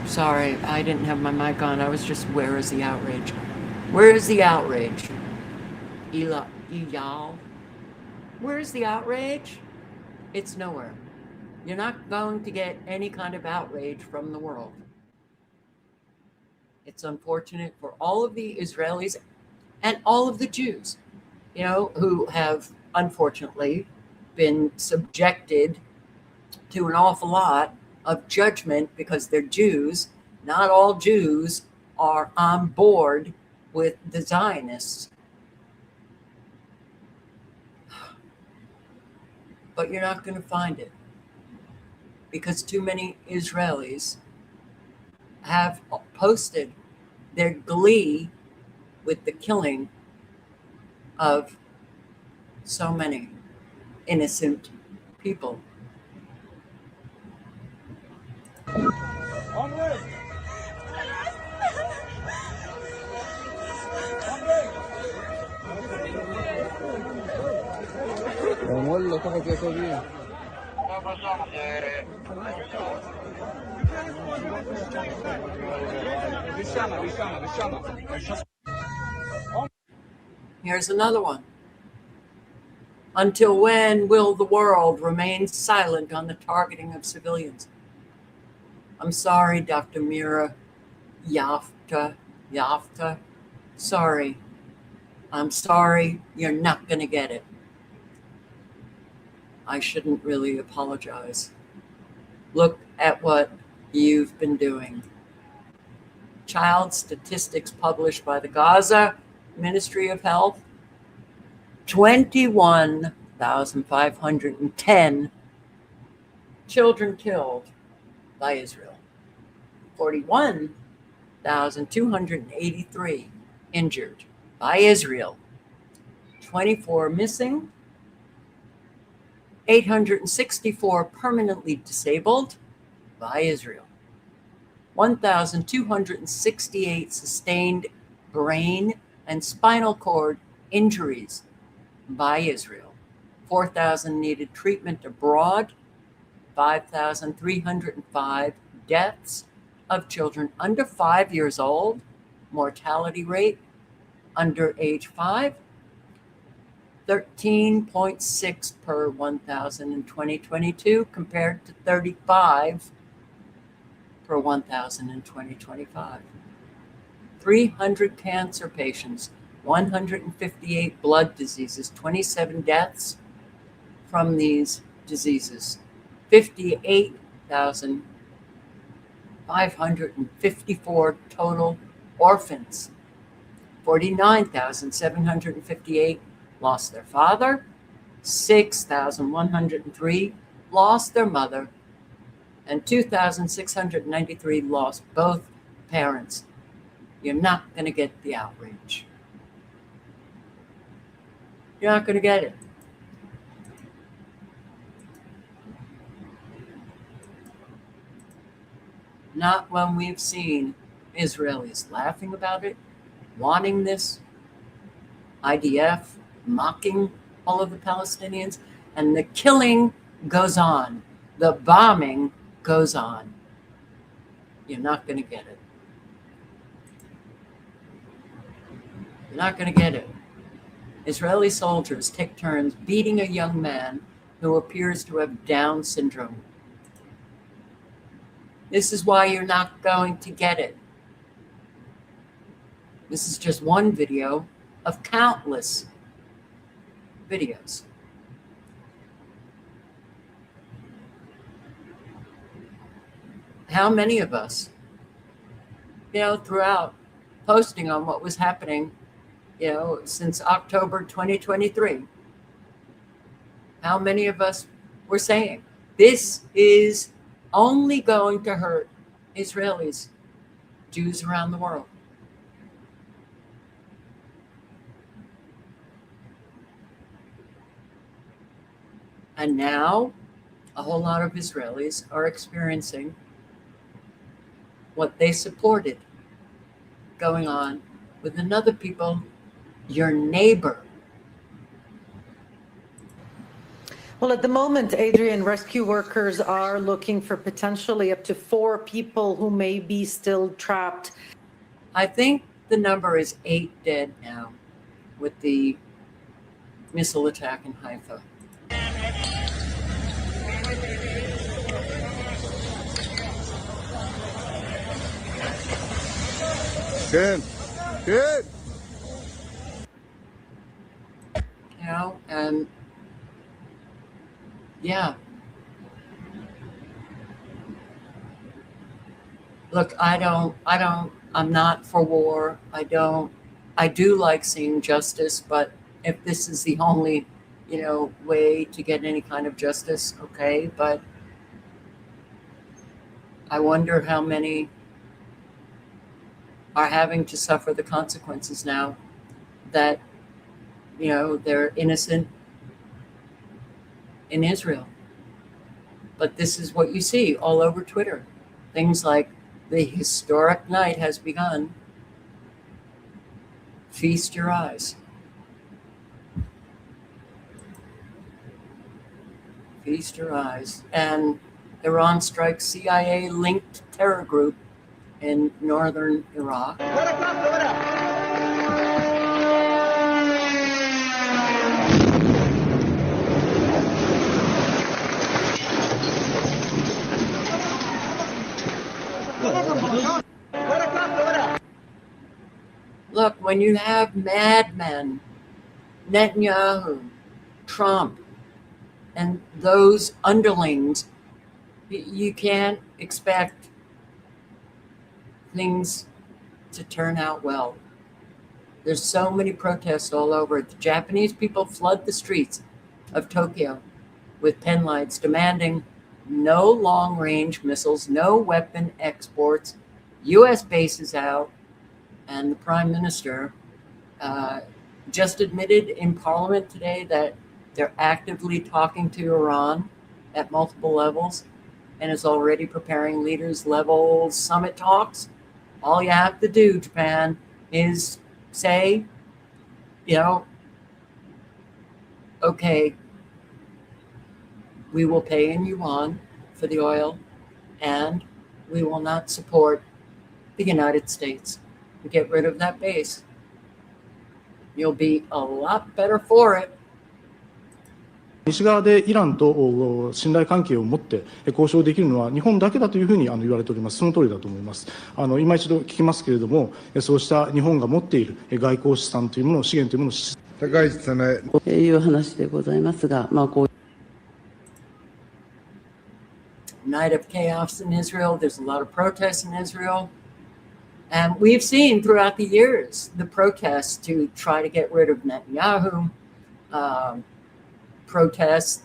Sorry, I didn't have my mic on. I was just, where is the outrage? Where is the outrage? Eyal? Where is the outrage? It's nowhere. You're not going to get any kind of outrage from the world. It's unfortunate for all of the Israelis and all of the Jews, you know, who have unfortunately been subjected to an awful lot of judgment because they're Jews. Not all Jews are on board with the Zionists. But you're not going to find it because too many Israelis have posted their glee with the killing of so many innocent people. Here's another one. Until when will the world remain silent on the targeting of civilians? I'm sorry, Dr. Mira Yafta. Sorry. I'm sorry, you're not going to get it. I shouldn't really apologize. Look at what you've been doing. Child statistics published by the Gaza Ministry of Health, 21,510 children killed by Israel, 41,283 injured by Israel, 24 missing 864 permanently disabled by Israel. 1,268 sustained brain and spinal cord injuries by Israel. 4,000 needed treatment abroad. 5,305 deaths of children under 5 years old. Mortality rate under age 5, 13.6 per 1,000 in 2022 compared to 35 per 1,000 in 2025. 300 cancer patients, 158 blood diseases, 27 deaths from these diseases, 58,554 total orphans, 49,758 lost their father, 6,103 lost their mother, and 2,693 lost both parents. You're not going to get the outrage. You're not going to get it. Not when we've seen Israelis laughing about it, wanting this, IDF mocking all of the Palestinians, and the killing goes on. The bombing goes on. You're not going to get it. You're not going to get it. Israeli soldiers take turns beating a young man who appears to have Down syndrome. This is why you're not going to get it. This is just one video of countless videos. How many of us, throughout posting on what was happening, since October 2023, how many of us were saying this is only going to hurt Israelis, Jews around the world? And now a whole lot of Israelis are experiencing what they supported going on with another people, your neighbor. Well, at the moment, Adrian, rescue workers are looking for potentially up to 4 people who may be still trapped. I think the number is 8 dead now with the missile attack in Haifa. Good. Good. And yeah. Look, I'm not for war. I do like seeing justice, but if this is the only, way to get any kind of justice, okay, but I wonder how many are having to suffer the consequences now that, they're innocent in Israel. But this is what you see all over Twitter. Things like, the historic night has begun. Feast your eyes. Feast your eyes. And Iran strikes CIA-linked terror group in northern Iraq. Look, when you have madmen, Netanyahu, Trump, and those underlings, you can't expect things to turn out well. There's so many protests all over. The Japanese people flood the streets of Tokyo with pen lights demanding no long-range missiles, no weapon exports, U.S. bases out, and the Prime Minister just admitted in Parliament today that They're actively talking to Iran at multiple levels and is already preparing leaders level summit talks. All you have to do, Japan, is say, okay, we will pay in yuan for the oil and we will not support the United States. Get rid of that base. You'll be a lot better for it. 西側でイランと信頼関係を持って交渉できるのは日本だけだというふうに言われております。その通りだと思います。今一度聞きますけれども、そうした日本が持っている外交資産というもの、資源というものを高市早苗。いう話でございますが、こう Night of chaos in Israel. There's a lot of protests in Israel. And we've seen throughout the years the protests to try to get rid of Netanyahu, protests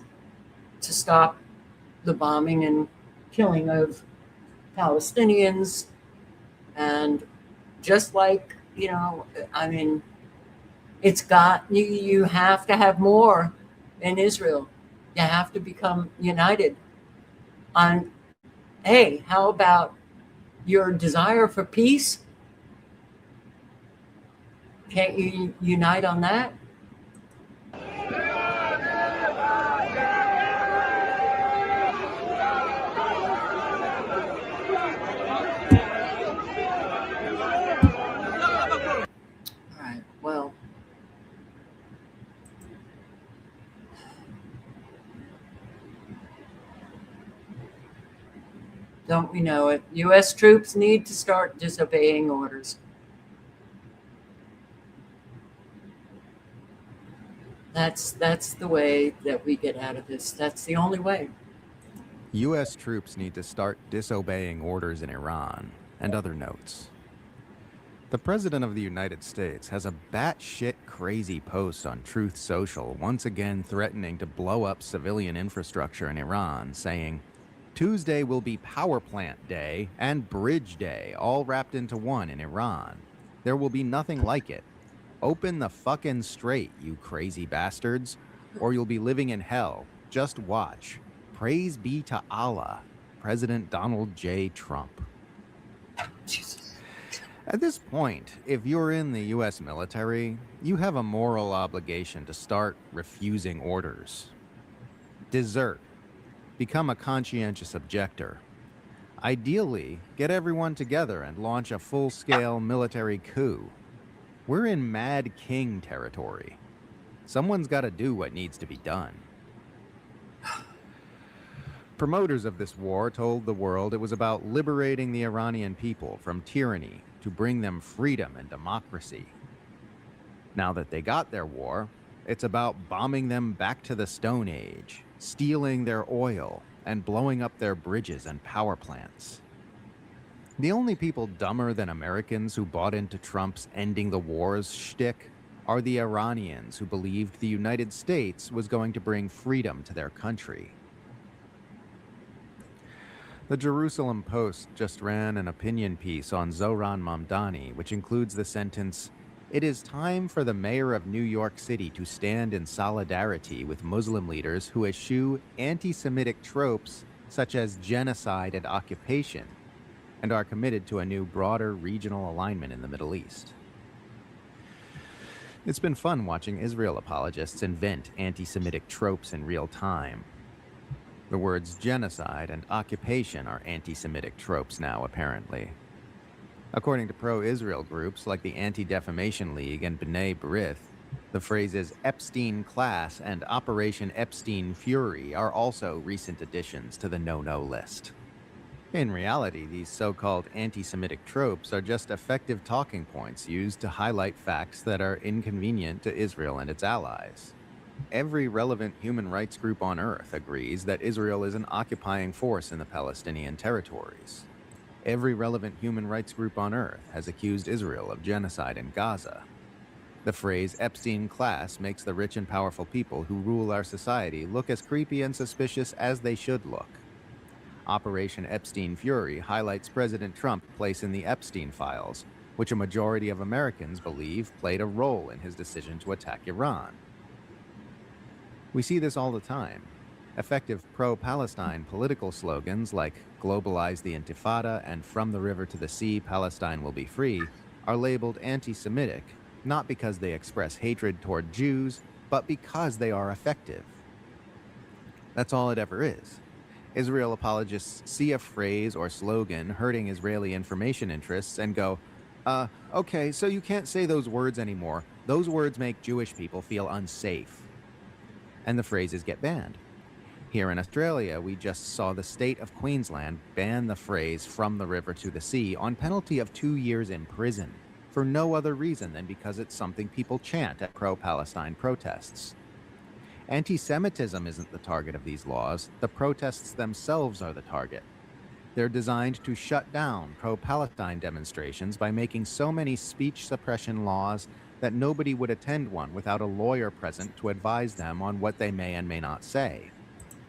to stop the bombing and killing of Palestinians. And just like, it's got, you have to have more in Israel. You have to become united on, hey, how about your desire for peace? Can't you unite on that? All right, well, don't we know it? U.S. troops need to start disobeying orders. That's the way that we get out of this. That's the only way. U.S. troops need to start disobeying orders in Iran, and other notes. The President of the United States has a batshit crazy post on Truth Social once again threatening to blow up civilian infrastructure in Iran, saying, Tuesday will be Power Plant Day and Bridge Day, all wrapped into one in Iran. There will be nothing like it. Open the fucking strait, you crazy bastards, or you'll be living in hell. Just watch. Praise be to Allah, President Donald J. Trump. At this point, if you're in the U.S. military, you have a moral obligation to start refusing orders. Desert. Become a conscientious objector. Ideally, get everyone together and launch a full-scale military coup. We're in Mad King territory. Someone's got to do what needs to be done. Promoters of this war told the world it was about liberating the Iranian people from tyranny to bring them freedom and democracy. Now that they got their war, it's about bombing them back to the Stone Age, stealing their oil, and blowing up their bridges and power plants. The only people dumber than Americans who bought into Trump's ending the wars shtick are the Iranians who believed the United States was going to bring freedom to their country. The Jerusalem Post just ran an opinion piece on Zohran Mamdani, which includes the sentence, "It is time for the mayor of New York City to stand in solidarity with Muslim leaders who eschew anti-Semitic tropes such as genocide and occupation, and are committed to a new, broader regional alignment in the Middle East." It's been fun watching Israel apologists invent anti-Semitic tropes in real time. The words genocide and occupation are anti-Semitic tropes now, apparently. According to pro-Israel groups like the Anti-Defamation League and B'nai B'rith, the phrases Epstein Class and Operation Epstein Fury are also recent additions to the no-no list. In reality, these so-called anti-Semitic tropes are just effective talking points used to highlight facts that are inconvenient to Israel and its allies. Every relevant human rights group on Earth agrees that Israel is an occupying force in the Palestinian territories. Every relevant human rights group on Earth has accused Israel of genocide in Gaza. The phrase Epstein Class makes the rich and powerful people who rule our society look as creepy and suspicious as they should look. Operation Epstein Fury highlights President Trump's place in the Epstein files, which a majority of Americans believe played a role in his decision to attack Iran. We see this all the time. Effective pro-Palestine political slogans like globalize the Intifada and from the river to the sea, Palestine will be free, are labeled anti-Semitic, not because they express hatred toward Jews, but because they are effective. That's all it ever is. Israel apologists see a phrase or slogan hurting Israeli information interests and go, okay, so you can't say those words anymore. Those words make Jewish people feel unsafe. And the phrases get banned. Here in Australia, we just saw the state of Queensland ban the phrase from the river to the sea on penalty of 2 years in prison for no other reason than because it's something people chant at pro-Palestine protests. Anti-Semitism isn't the target of these laws. The protests themselves are the target. They're designed to shut down pro-Palestine demonstrations by making so many speech suppression laws that nobody would attend one without a lawyer present to advise them on what they may and may not say.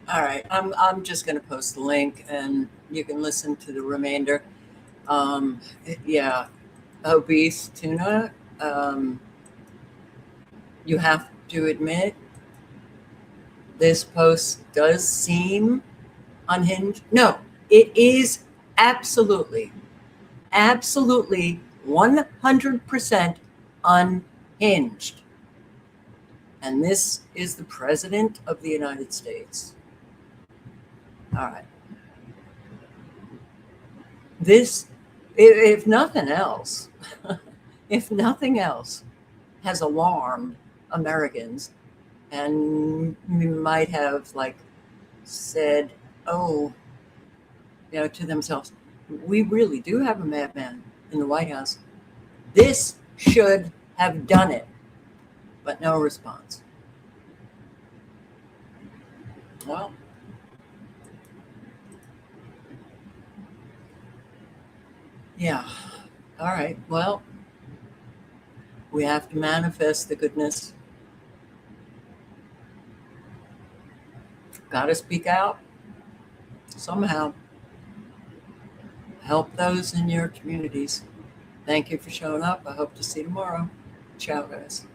All right, I'm just going to post the link, and you can listen to the remainder. Yeah, obese tuna. You have to admit, this post does seem unhinged. No, it is absolutely 100% unhinged. And this is the President of the United States. All right. This, if nothing else, has alarmed Americans, and we might have said, oh, to themselves, we really do have a madman in the White House. This should have done it, but no response. Well, yeah. All right. Well, we have to manifest the goodness. Got to speak out somehow. Help those in your communities. Thank you for showing up. I hope to see you tomorrow. Ciao, guys.